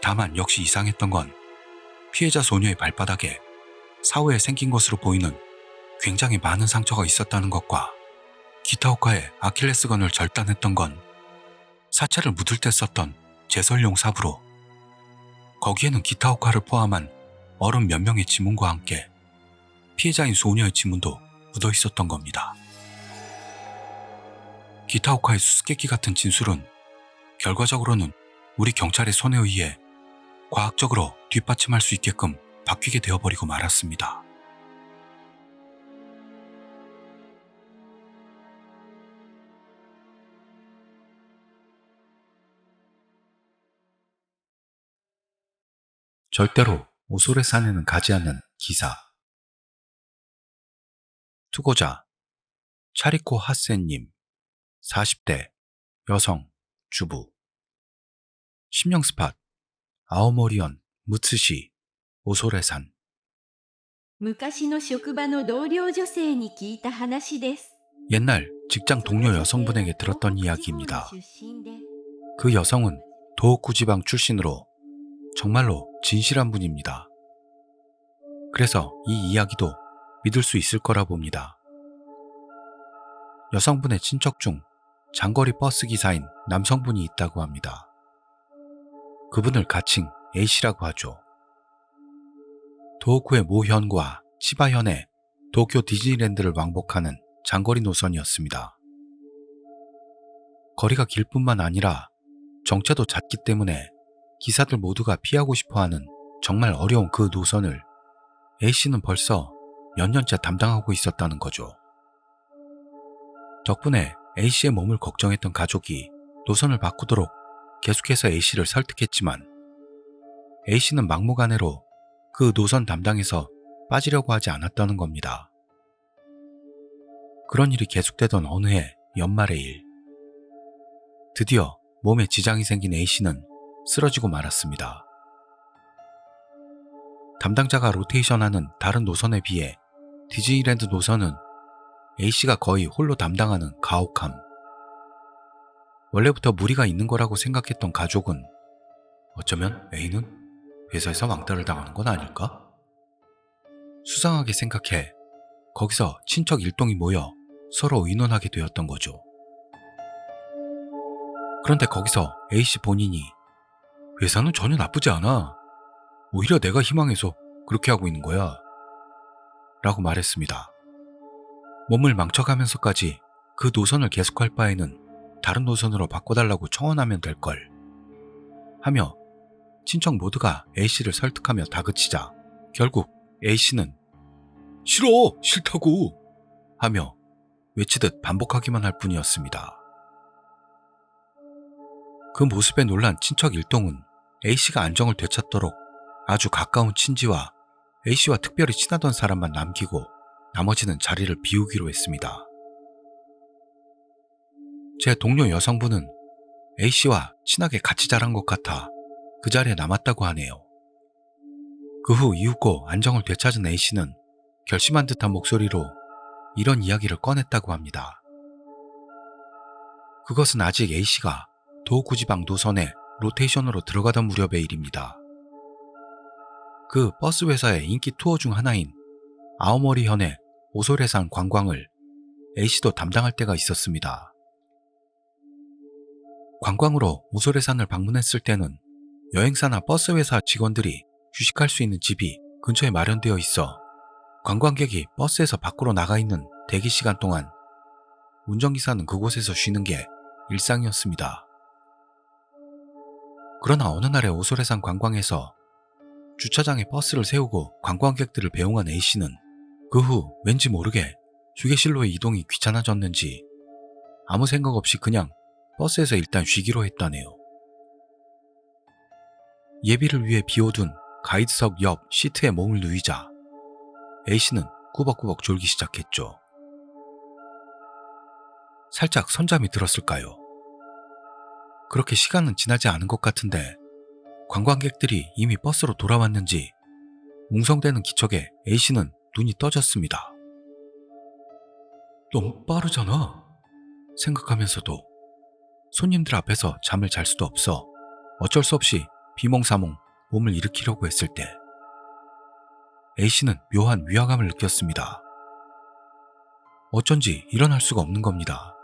다만 역시 이상했던 건 피해자 소녀의 발바닥에 사후에 생긴 것으로 보이는 굉장히 많은 상처가 있었다는 것과 기타오카의 아킬레스건을 절단했던 건 사체를 묻을 때 썼던 제설용 삽으로 거기에는 기타오카를 포함한 어른 몇 명의 지문과 함께 피해자인 소녀의 지문도 묻어 있었던 겁니다. 기타오카의 수수께끼 같은 진술은 결과적으로는 우리 경찰의 손에 의해 과학적으로 뒷받침할 수 있게끔 바뀌게 되어버리고 말았습니다. 절대로 오솔에 산에는 가지 않는 기사. 투고자 차리코 하센님 40대 여성 주부. 심령 스팟 아오모리현 무츠시 오솔에산. 昔の職場の同僚女性に聞いた話です。 옛날 직장 동료 여성분에게 들었던 이야기입니다. 그 여성은 도호쿠 지방 출신으로 정말로 진실한 분입니다. 그래서 이 이야기도 믿을 수 있을 거라 봅니다. 여성분의 친척 중 장거리 버스 기사인 남성분이 있다고 합니다. 그분을 가칭 A씨라고 하죠. 도호쿠의 모현과 치바현의 도쿄 디즈니랜드를 왕복하는 장거리 노선이었습니다. 거리가 길 뿐만 아니라 정체도 잦기 때문에 기사들 모두가 피하고 싶어하는 정말 어려운 그 노선을 A씨는 벌써 몇 년째 담당하고 있었다는 거죠. 덕분에 A씨의 몸을 걱정했던 가족이 노선을 바꾸도록 계속해서 A씨를 설득했지만 A씨는 막무가내로 그 노선 담당에서 빠지려고 하지 않았다는 겁니다. 그런 일이 계속되던 어느 해 연말의 일. 드디어 몸에 지장이 생긴 A씨는 쓰러지고 말았습니다. 담당자가 로테이션하는 다른 노선에 비해 디즈니랜드 노선은 A씨가 거의 홀로 담당하는 가혹함. 원래부터 무리가 있는 거라고 생각했던 가족은 어쩌면 A는 회사에서 왕따를 당하는 건 아닐까? 수상하게 생각해 거기서 친척 일동이 모여 서로 의논하게 되었던 거죠. 그런데 거기서 A씨 본인이 회사는 전혀 나쁘지 않아. 오히려 내가 희망해서 그렇게 하고 있는 거야. 라고 말했습니다. 몸을 망쳐가면서까지 그 노선을 계속할 바에는 다른 노선으로 바꿔달라고 청원하면 될걸. 하며 친척 모두가 A씨를 설득하며 다그치자 결국 A씨는 싫어! 싫다고! 하며 외치듯 반복하기만 할 뿐이었습니다. 그 모습에 놀란 친척 일동은 A씨가 안정을 되찾도록 아주 가까운 친지와 A씨와 특별히 친하던 사람만 남기고 나머지는 자리를 비우기로 했습니다. 제 동료 여성분은 A씨와 친하게 같이 자란 것 같아 그 자리에 남았다고 하네요. 그 후 이윽고 안정을 되찾은 A씨는 결심한 듯한 목소리로 이런 이야기를 꺼냈다고 합니다. 그것은 아직 A씨가 도호구지방 노선에 로테이션으로 들어가던 무렵의 일입니다. 그 버스 회사의 인기 투어 중 하나인 아오모리현의 오소레산 관광을 A씨도 담당할 때가 있었습니다. 관광으로 오소레산을 방문했을 때는 여행사나 버스 회사 직원들이 휴식할 수 있는 집이 근처에 마련되어 있어 관광객이 버스에서 밖으로 나가 있는 대기 시간 동안 운전기사는 그곳에서 쉬는 게 일상이었습니다. 그러나 어느 날의 오소레산 관광에서 주차장에 버스를 세우고 관광객들을 배웅한 A씨는 그 후 왠지 모르게 휴게실로의 이동이 귀찮아졌는지 아무 생각 없이 그냥 버스에서 일단 쉬기로 했다네요. 예비를 위해 비워둔 가이드석 옆 시트에 몸을 누이자 A씨는 꾸벅꾸벅 졸기 시작했죠. 살짝 선잠이 들었을까요? 그렇게 시간은 지나지 않은 것 같은데 관광객들이 이미 버스로 돌아왔는지 웅성대는 기척에 A씨는 눈이 떠졌습니다. 너무 빠르잖아 생각하면서도 손님들 앞에서 잠을 잘 수도 없어 어쩔 수 없이 비몽사몽 몸을 일으키려고 했을 때 A씨는 묘한 위화감을 느꼈습니다. 어쩐지 일어날 수가 없는 겁니다.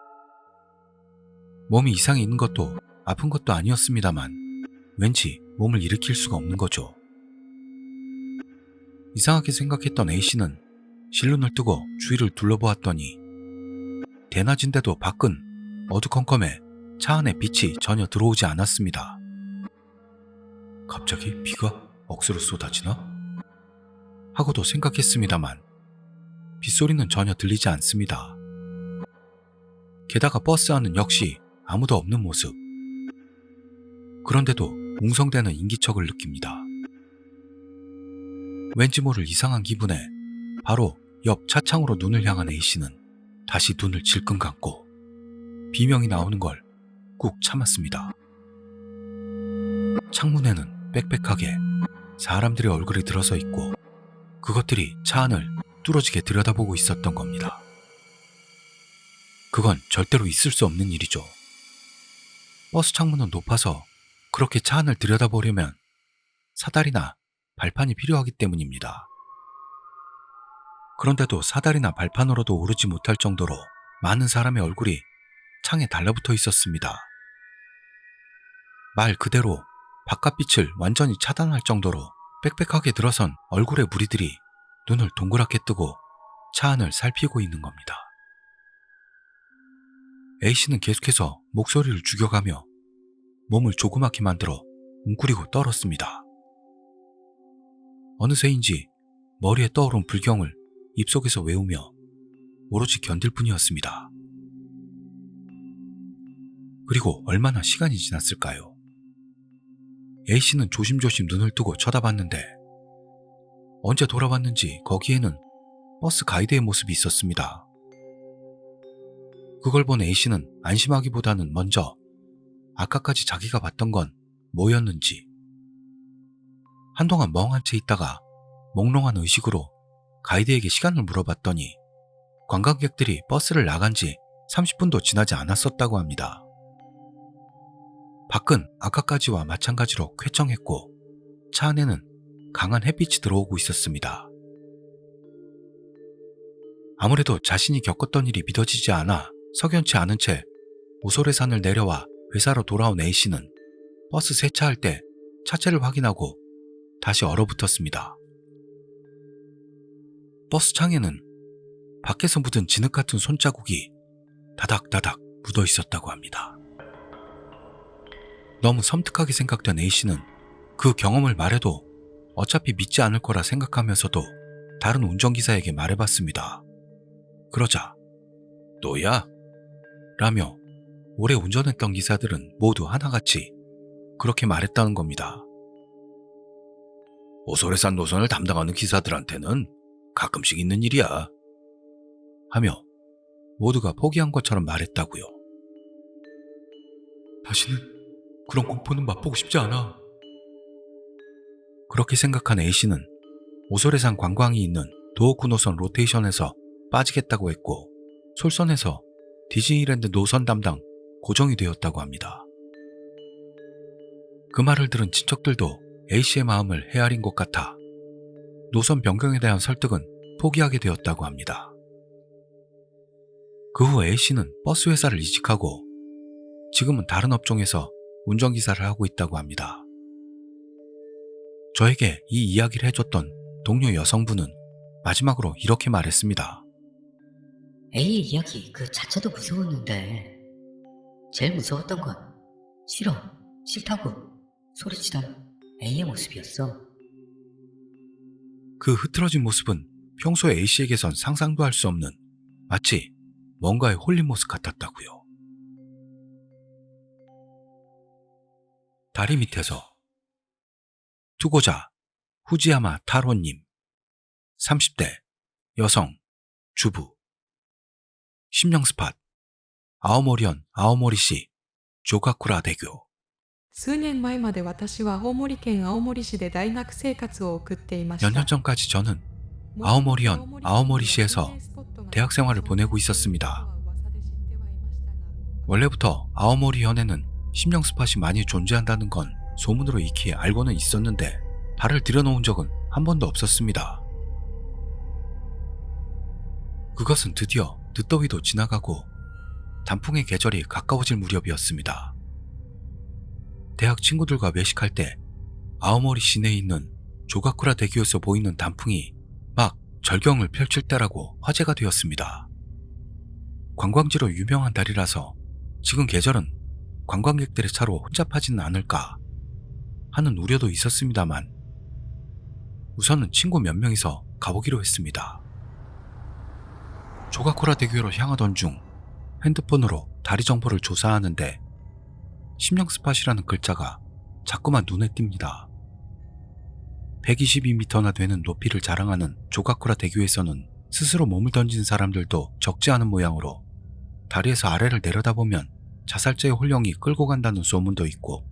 몸이 이상이 있는 것도 아픈 것도 아니었습니다만 왠지 몸을 일으킬 수가 없는 거죠. 이상하게 생각했던 A씨는 실눈을 뜨고 주위를 둘러보았더니 대낮인데도 밖은 어두컴컴해 차 안에 빛이 전혀 들어오지 않았습니다. 갑자기 비가 억수로 쏟아지나? 하고도 생각했습니다만 빗소리는 전혀 들리지 않습니다. 게다가 버스 안은 역시 아무도 없는 모습. 그런데도 웅성대는 인기척을 느낍니다. 왠지 모를 이상한 기분에 바로 옆 차창으로 눈을 향한 A씨는 다시 눈을 질끈 감고 비명이 나오는 걸 꾹 참았습니다. 창문에는 빽빽하게 사람들의 얼굴이 들어서 있고 그것들이 차 안을 뚫어지게 들여다보고 있었던 겁니다. 그건 절대로 있을 수 없는 일이죠. 버스 창문은 높아서 그렇게 차 안을 들여다보려면 사다리나 발판이 필요하기 때문입니다. 그런데도 사다리나 발판으로도 오르지 못할 정도로 많은 사람의 얼굴이 창에 달라붙어 있었습니다. 말 그대로 바깥빛을 완전히 차단할 정도로 빽빽하게 들어선 얼굴의 무리들이 눈을 동그랗게 뜨고 차 안을 살피고 있는 겁니다. A씨는 계속해서 목소리를 죽여가며 몸을 조그맣게 만들어 웅크리고 떨었습니다. 어느새인지 머리에 떠오른 불경을 입속에서 외우며 오로지 견딜 뿐이었습니다. 그리고 얼마나 시간이 지났을까요? A씨는 조심조심 눈을 뜨고 쳐다봤는데 언제 돌아왔는지 거기에는 버스 가이드의 모습이 있었습니다. 그걸 본 A씨는 안심하기보다는 먼저 아까까지 자기가 봤던 건 뭐였는지. 한동안 멍한 채 있다가 몽롱한 의식으로 가이드에게 시간을 물어봤더니 관광객들이 버스를 나간 지 30분도 지나지 않았었다고 합니다. 밖은 아까까지와 마찬가지로 쾌청했고 차 안에는 강한 햇빛이 들어오고 있었습니다. 아무래도 자신이 겪었던 일이 믿어지지 않아 석연치 않은 채 오소레산을 내려와 회사로 돌아온 A씨는 버스 세차할 때 차체를 확인하고 다시 얼어붙었습니다. 버스 창에는 밖에서 묻은 진흙 같은 손자국이 다닥다닥 묻어 있었다고 합니다. 너무 섬뜩하게 생각된 A씨는 그 경험을 말해도 어차피 믿지 않을 거라 생각하면서도 다른 운전기사에게 말해봤습니다. 그러자 너야? 라며 오래 운전했던 기사들은 모두 하나같이 그렇게 말했다는 겁니다. 오소레산 노선을 담당하는 기사들한테는 가끔씩 있는 일이야. 하며 모두가 포기한 것처럼 말했다고요. 다시는 그런 공포는 맛보고 싶지 않아. 그렇게 생각한 A씨는 오소레산 관광이 있는 도호쿠 노선 로테이션에서 빠지겠다고 했고 솔선해서 디즈니랜드 노선 담당 고정이 되었다고 합니다. 그 말을 들은 친척들도 A씨의 마음을 헤아린 것 같아 노선 변경에 대한 설득은 포기하게 되었다고 합니다. 그 후 A씨는 버스 회사를 이직하고 지금은 다른 업종에서 운전기사를 하고 있다고 합니다. 저에게 이 이야기를 해줬던 동료 여성분은 마지막으로 이렇게 말했습니다. A의 이야기 그 자체도 무서웠는데 제일 무서웠던 건 싫다고 소리치던 A의 모습이었어. 그 흐트러진 모습은 평소 A씨에게선 상상도 할 수 없는 마치 뭔가에 홀린 모습 같았다고요. 다리 밑에서 투고자 후지야마 타로님 30대 여성 주부 심령 스팟 아오모리현 아오모리시 조가쿠라 대교 数年前まで私は青森県青森市で大学生活を送っていまし 몇 た。 년 전까지 저는 아오모리현 아오모리시에서 대학 생활을 보내고 있었습니다. 원래부터 아오모리현에는 심령 스팟이 많이 존재한다는 건 소문으로 익히 알고는 있었는데 발을 들여놓은 적은 한 번도 없었습니다. 그것은 드디어 늦더위도 지나가고 단풍의 계절이 가까워질 무렵이었습니다. 대학 친구들과 외식할 때 아오모리 시내에 있는 조가쿠라 대교에서 보이는 단풍이 막 절경을 펼칠 때라고 화제가 되었습니다. 관광지로 유명한 다리라서 지금 계절은 관광객들의 차로 혼잡하지는 않을까 하는 우려도 있었습니다만 우선은 친구 몇 명이서 가보기로 했습니다. 조가쿠라 대교로 향하던 중 핸드폰으로 다리 정보를 조사하는데 심령 스팟이라는 글자가 자꾸만 눈에 띕니다. 122m나 되는 높이를 자랑하는 조가쿠라 대교에서는 스스로 몸을 던진 사람들도 적지 않은 모양으로 다리에서 아래를 내려다보면 자살자의 홀령이 끌고 간다는 소문도 있고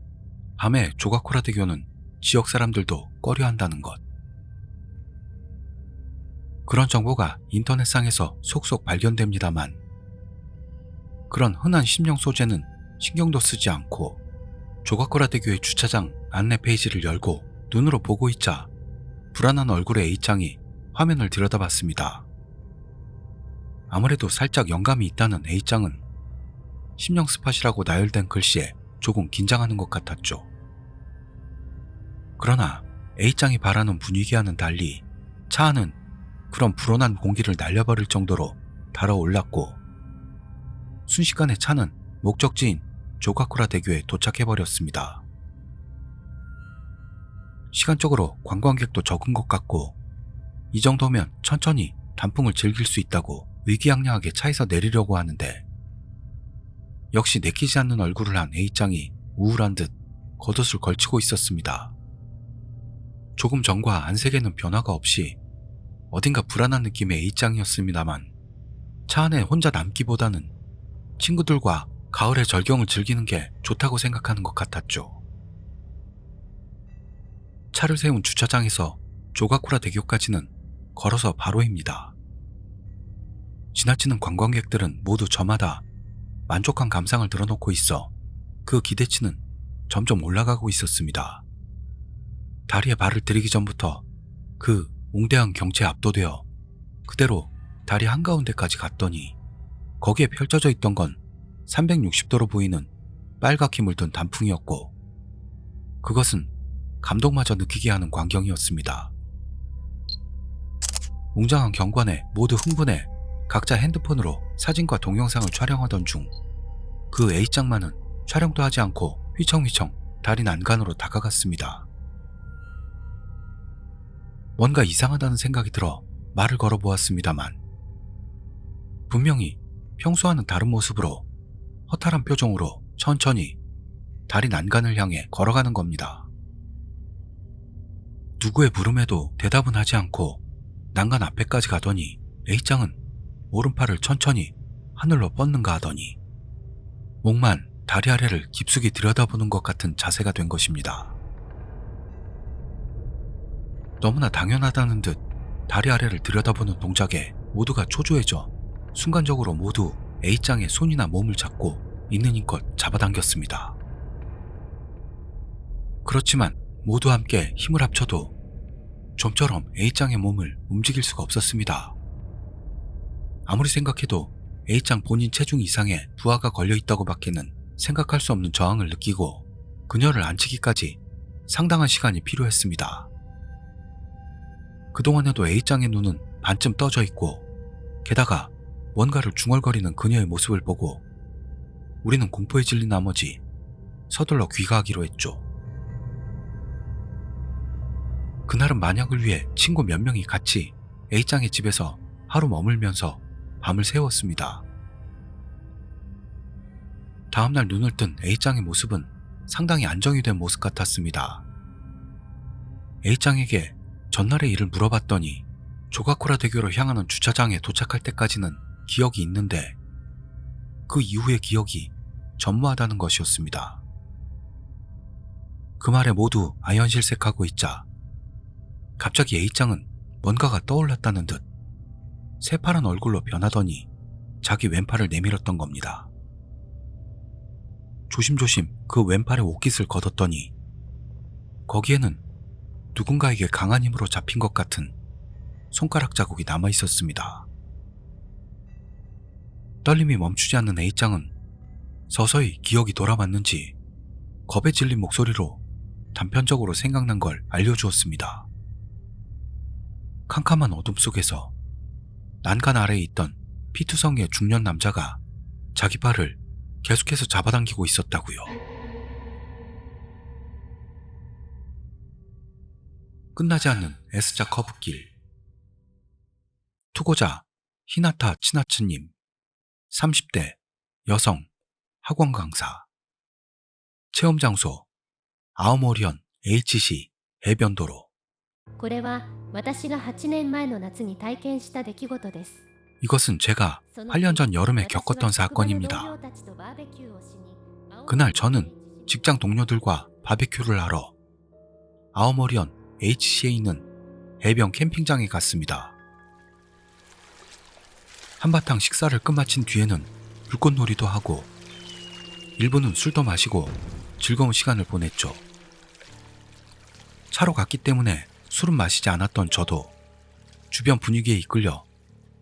밤에 조가쿠라 대교는 지역 사람들도 꺼려한다는 것. 그런 정보가 인터넷상에서 속속 발견됩니다만 그런 흔한 심령 소재는 신경도 쓰지 않고 조가쿠라 대교의 주차장 안내 페이지를 열고 눈으로 보고 있자 불안한 얼굴의 A짱이 화면을 들여다봤습니다. 아무래도 살짝 영감이 있다는 A짱은 심령 스팟이라고 나열된 글씨에 조금 긴장하는 것 같았죠. 그러나 A짱이 바라는 분위기와는 달리 차 안은 그런 불온한 공기를 날려버릴 정도로 달아올랐고 순식간에 차는 목적지인 조가쿠라 대교에 도착해버렸습니다. 시간적으로 관광객도 적은 것 같고 이 정도면 천천히 단풍을 즐길 수 있다고 의기양양하게 차에서 내리려고 하는데 역시 내키지 않는 얼굴을 한 A짱이 우울한 듯 겉옷을 걸치고 있었습니다. 조금 전과 안색에는 변화가 없이 어딘가 불안한 느낌의 A짱이었습니다만 차 안에 혼자 남기보다는 친구들과 가을의 절경을 즐기는 게 좋다고 생각하는 것 같았죠. 차를 세운 주차장에서 조가쿠라 대교까지는 걸어서 바로입니다. 지나치는 관광객들은 모두 저마다 만족한 감상을 늘어놓고 있어 그 기대치는 점점 올라가고 있었습니다. 다리에 발을 들이기 전부터 그 웅대한 경치에 압도되어 그대로 다리 한가운데까지 갔더니 거기에 펼쳐져 있던 건 360도로 보이는 빨갛게 물든 단풍이었고 그것은 감동마저 느끼게 하는 광경이었습니다. 웅장한 경관에 모두 흥분해 각자 핸드폰으로 사진과 동영상을 촬영하던 중 그 A짱만은 촬영도 하지 않고 휘청휘청 다리 난간으로 다가갔습니다. 뭔가 이상하다는 생각이 들어 말을 걸어보았습니다만 분명히 평소와는 다른 모습으로 허탈한 표정으로 천천히 다리 난간을 향해 걸어가는 겁니다. 누구의 물음에도 대답은 하지 않고 난간 앞에까지 가더니 A짱은 오른팔을 천천히 하늘로 뻗는가 하더니 목만 다리 아래를 깊숙이 들여다보는 것 같은 자세가 된 것입니다. 너무나 당연하다는 듯 다리 아래를 들여다보는 동작에 모두가 초조해져 순간적으로 모두 A짱의 손이나 몸을 잡고 있는 힘껏 잡아당겼습니다. 그렇지만 모두 함께 힘을 합쳐도 좀처럼 A짱의 몸을 움직일 수가 없었습니다. 아무리 생각해도 A짱 본인 체중 이상의 부하가 걸려있다고 밖에는 생각할 수 없는 저항을 느끼고 그녀를 앉히기까지 상당한 시간이 필요했습니다. 그동안에도 A짱의 눈은 반쯤 떠져 있고 게다가 뭔가를 중얼거리는 그녀의 모습을 보고 우리는 공포에 질린 나머지 서둘러 귀가하기로 했죠. 그날은 만약을 위해 친구 몇 명이 같이 A짱의 집에서 하루 머물면서 밤을 새웠습니다. 다음날 눈을 뜬 A짱의 모습은 상당히 안정이 된 모습 같았습니다. A짱에게 전날의 일을 물어봤더니 조가쿠라 대교로 향하는 주차장에 도착할 때까지는 기억이 있는데 그 이후의 기억이 전무하다는 것이었습니다. 그 말에 모두 아연실색하고 있자 갑자기 A짱은 뭔가가 떠올랐다는 듯 새파란 얼굴로 변하더니 자기 왼팔을 내밀었던 겁니다. 조심조심 그 왼팔에 옷깃을 걷었더니 거기에는 누군가에게 강한 힘으로 잡힌 것 같은 손가락 자국이 남아 있었습니다. 떨림이 멈추지 않는 A짱은 서서히 기억이 돌아왔는지 겁에 질린 목소리로 단편적으로 생각난 걸 알려주었습니다. 캄캄한 어둠 속에서 난간 아래에 있던 피투성이의 중년 남자가 자기 팔을 계속해서 잡아당기고 있었다고요. 끝나지 않는 S자 커브길. 투고자 히나타 치나츠님 30대 여성 학원 강사. 체험 장소 아오모리현 HC 해변도로. これは私が8年前の夏に体験した出来事です。 이것은 제가 8년 전 여름에 겪었던 사건입니다. 그날 저는 직장 동료들과 바베큐를 하러 아오모리현 HC에 있는 해변 캠핑장에 갔습니다. 한바탕 식사를 끝마친 뒤에는 불꽃놀이도 하고 일부는 술도 마시고 즐거운 시간을 보냈죠. 차로 갔기 때문에 술은 마시지 않았던 저도 주변 분위기에 이끌려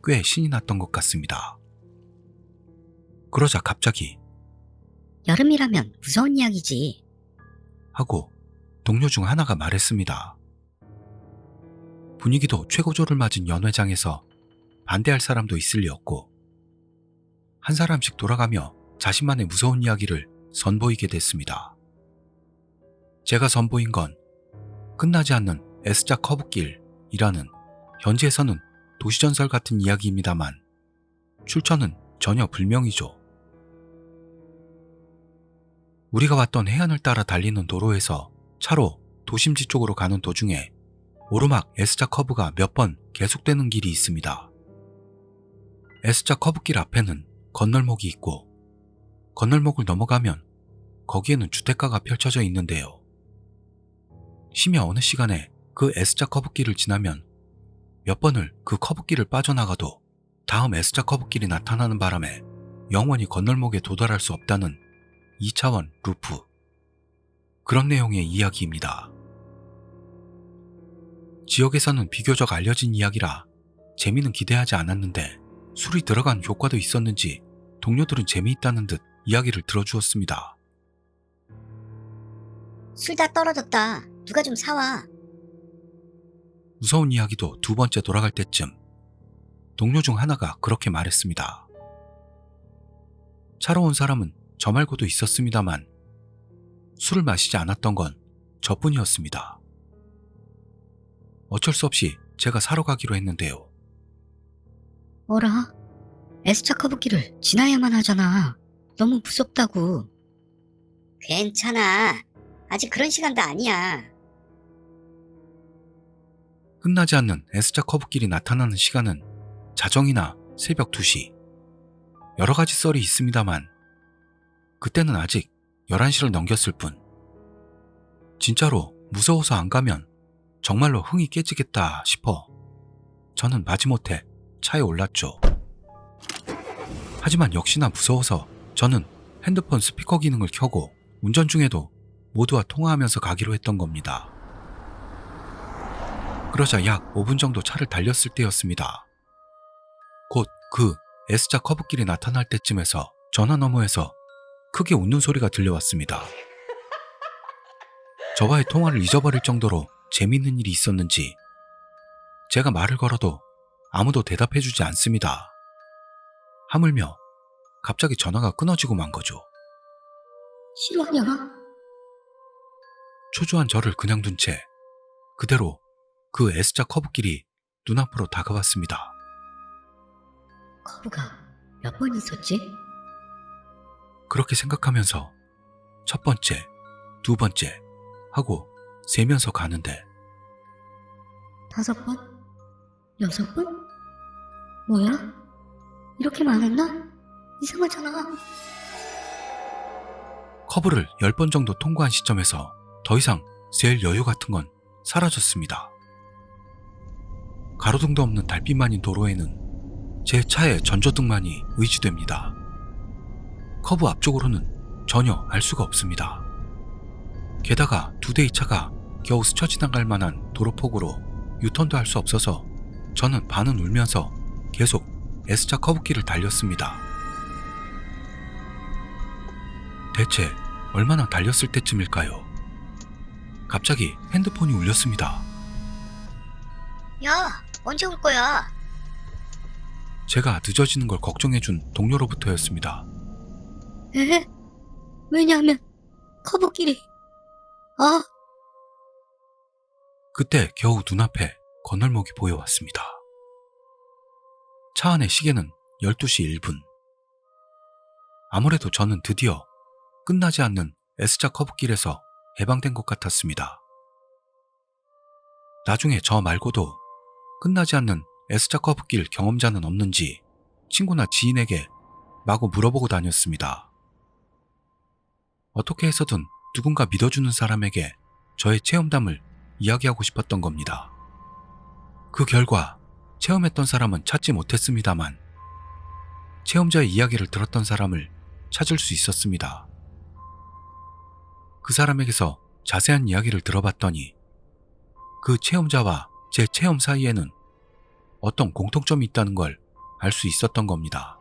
꽤 신이 났던 것 같습니다. 그러자 갑자기 여름이라면 무서운 이야기지. 하고 동료 중 하나가 말했습니다. 분위기도 최고조를 맞은 연회장에서 반대할 사람도 있을 리 없고 한 사람씩 돌아가며 자신만의 무서운 이야기를 선보이게 됐습니다. 제가 선보인 건 끝나지 않는 S자 커브길이라는 현지에서는 도시전설 같은 이야기입니다만 출처는 전혀 불명이죠. 우리가 왔던 해안을 따라 달리는 도로에서 차로 도심지 쪽으로 가는 도중에 오르막 S자 커브가 몇 번 계속되는 길이 있습니다. S자 커브길 앞에는 건널목이 있고 건널목을 넘어가면 거기에는 주택가가 펼쳐져 있는데요. 심야 어느 시간에 그 S자 커브길을 지나면 몇 번을 그 커브길을 빠져나가도 다음 S자 커브길이 나타나는 바람에 영원히 건널목에 도달할 수 없다는 2차원 루프. 그런 내용의 이야기입니다. 지역에서는 비교적 알려진 이야기라 재미는 기대하지 않았는데 술이 들어간 효과도 있었는지 동료들은 재미있다는 듯 이야기를 들어주었습니다. 술 다 떨어졌다. 누가 좀 사와. 무서운 이야기도 두 번째 돌아갈 때쯤 동료 중 하나가 그렇게 말했습니다. 차로 온 사람은 저 말고도 있었습니다만 술을 마시지 않았던 건 저뿐이었습니다. 어쩔 수 없이 제가 사러 가기로 했는데요. 뭐라? S자 커브길을 지나야만 하잖아. 너무 무섭다고. 괜찮아. 아직 그런 시간도 아니야. 끝나지 않는 S자 커브길이 나타나는 시간은 자정이나 새벽 2시. 여러 가지 썰이 있습니다만 그때는 아직 11시를 넘겼을 뿐. 진짜로 무서워서 안 가면 정말로 흥이 깨지겠다 싶어 저는 마지못해 차에 올랐죠. 하지만 역시나 무서워서 저는 핸드폰 스피커 기능을 켜고 운전 중에도 모두와 통화하면서 가기로 했던 겁니다. 그러자 약 5분 정도 차를 달렸을 때였습니다. 곧 그 S자 커브길이 나타날 때쯤에서 전화 너머에서 크게 웃는 소리가 들려왔습니다. 저와의 통화를 잊어버릴 정도로 재미있는 일이 있었는지 제가 말을 걸어도 아무도 대답해주지 않습니다. 하물며 갑자기 전화가 끊어지고 만 거죠. 실화냐? 초조한 저를 그냥 둔 채 그대로 그 S자 커브길이 눈앞으로 다가왔습니다. 커브가 몇 번 있었지? 그렇게 생각하면서 첫 번째, 두 번째 하고 세면서 가는데 5번? 6번? 뭐야? 이렇게 많았나? 이상하잖아. 커브를 10번 정도 통과한 시점에서 더 이상 셀 여유 같은 건 사라졌습니다. 가로등도 없는 달빛만인 도로에는 제 차의 전조등만이 의지됩니다. 커브 앞쪽으로는 전혀 알 수가 없습니다. 게다가 2대의 차가 겨우 스쳐 지나갈 만한 도로폭으로 유턴도 할 수 없어서 저는 반은 울면서 계속 S자 커브길을 달렸습니다. 대체 얼마나 달렸을 때쯤일까요? 갑자기 핸드폰이 울렸습니다. 야, 언제 올 거야? 제가 늦어지는 걸 걱정해준 동료로부터였습니다. 에? 왜냐하면 커브길이 그때 겨우 눈앞에 건널목이 보여왔습니다. 차 안의 시계는 12시 1분. 아무래도 저는 드디어 끝나지 않는 S자 커브길에서 해방된 것 같았습니다. 나중에 저 말고도 끝나지 않는 S자 커브길 경험자는 없는지 친구나 지인에게 마구 물어보고 다녔습니다. 어떻게 해서든 누군가 믿어주는 사람에게 저의 체험담을 이야기하고 싶었던 겁니다. 그 결과 체험했던 사람은 찾지 못했습니다만 체험자의 이야기를 들었던 사람을 찾을 수 있었습니다. 그 사람에게서 자세한 이야기를 들어봤더니 그 체험자와 제 체험 사이에는 어떤 공통점이 있다는 걸 알 수 있었던 겁니다.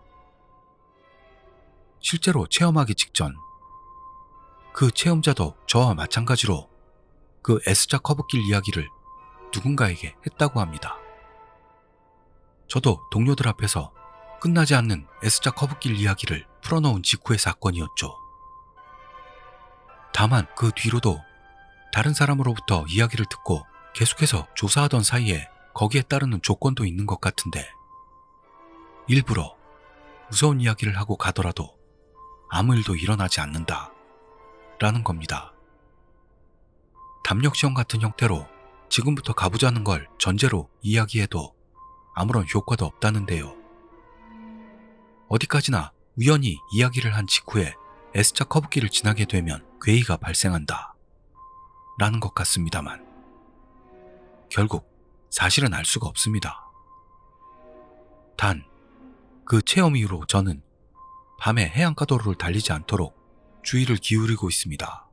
실제로 체험하기 직전 그 체험자도 저와 마찬가지로 그 S자 커브길 이야기를 누군가에게 했다고 합니다. 저도 동료들 앞에서 끝나지 않는 S자 커브길 이야기를 풀어놓은 직후의 사건이었죠. 다만 그 뒤로도 다른 사람으로부터 이야기를 듣고 계속해서 조사하던 사이에 거기에 따르는 조건도 있는 것 같은데 일부러 무서운 이야기를 하고 가더라도 아무 일도 일어나지 않는다 라는 겁니다. 담력시험 같은 형태로 지금부터 가보자는 걸 전제로 이야기해도 아무런 효과도 없다는데요. 어디까지나 우연히 이야기를 한 직후에 S자 커브길을 지나게 되면 괴이가 발생한다 라는 것 같습니다만 결국 사실은 알 수가 없습니다. 단 그 체험 이후로 저는 밤에 해안가 도로를 달리지 않도록 주의를 기울이고 있습니다.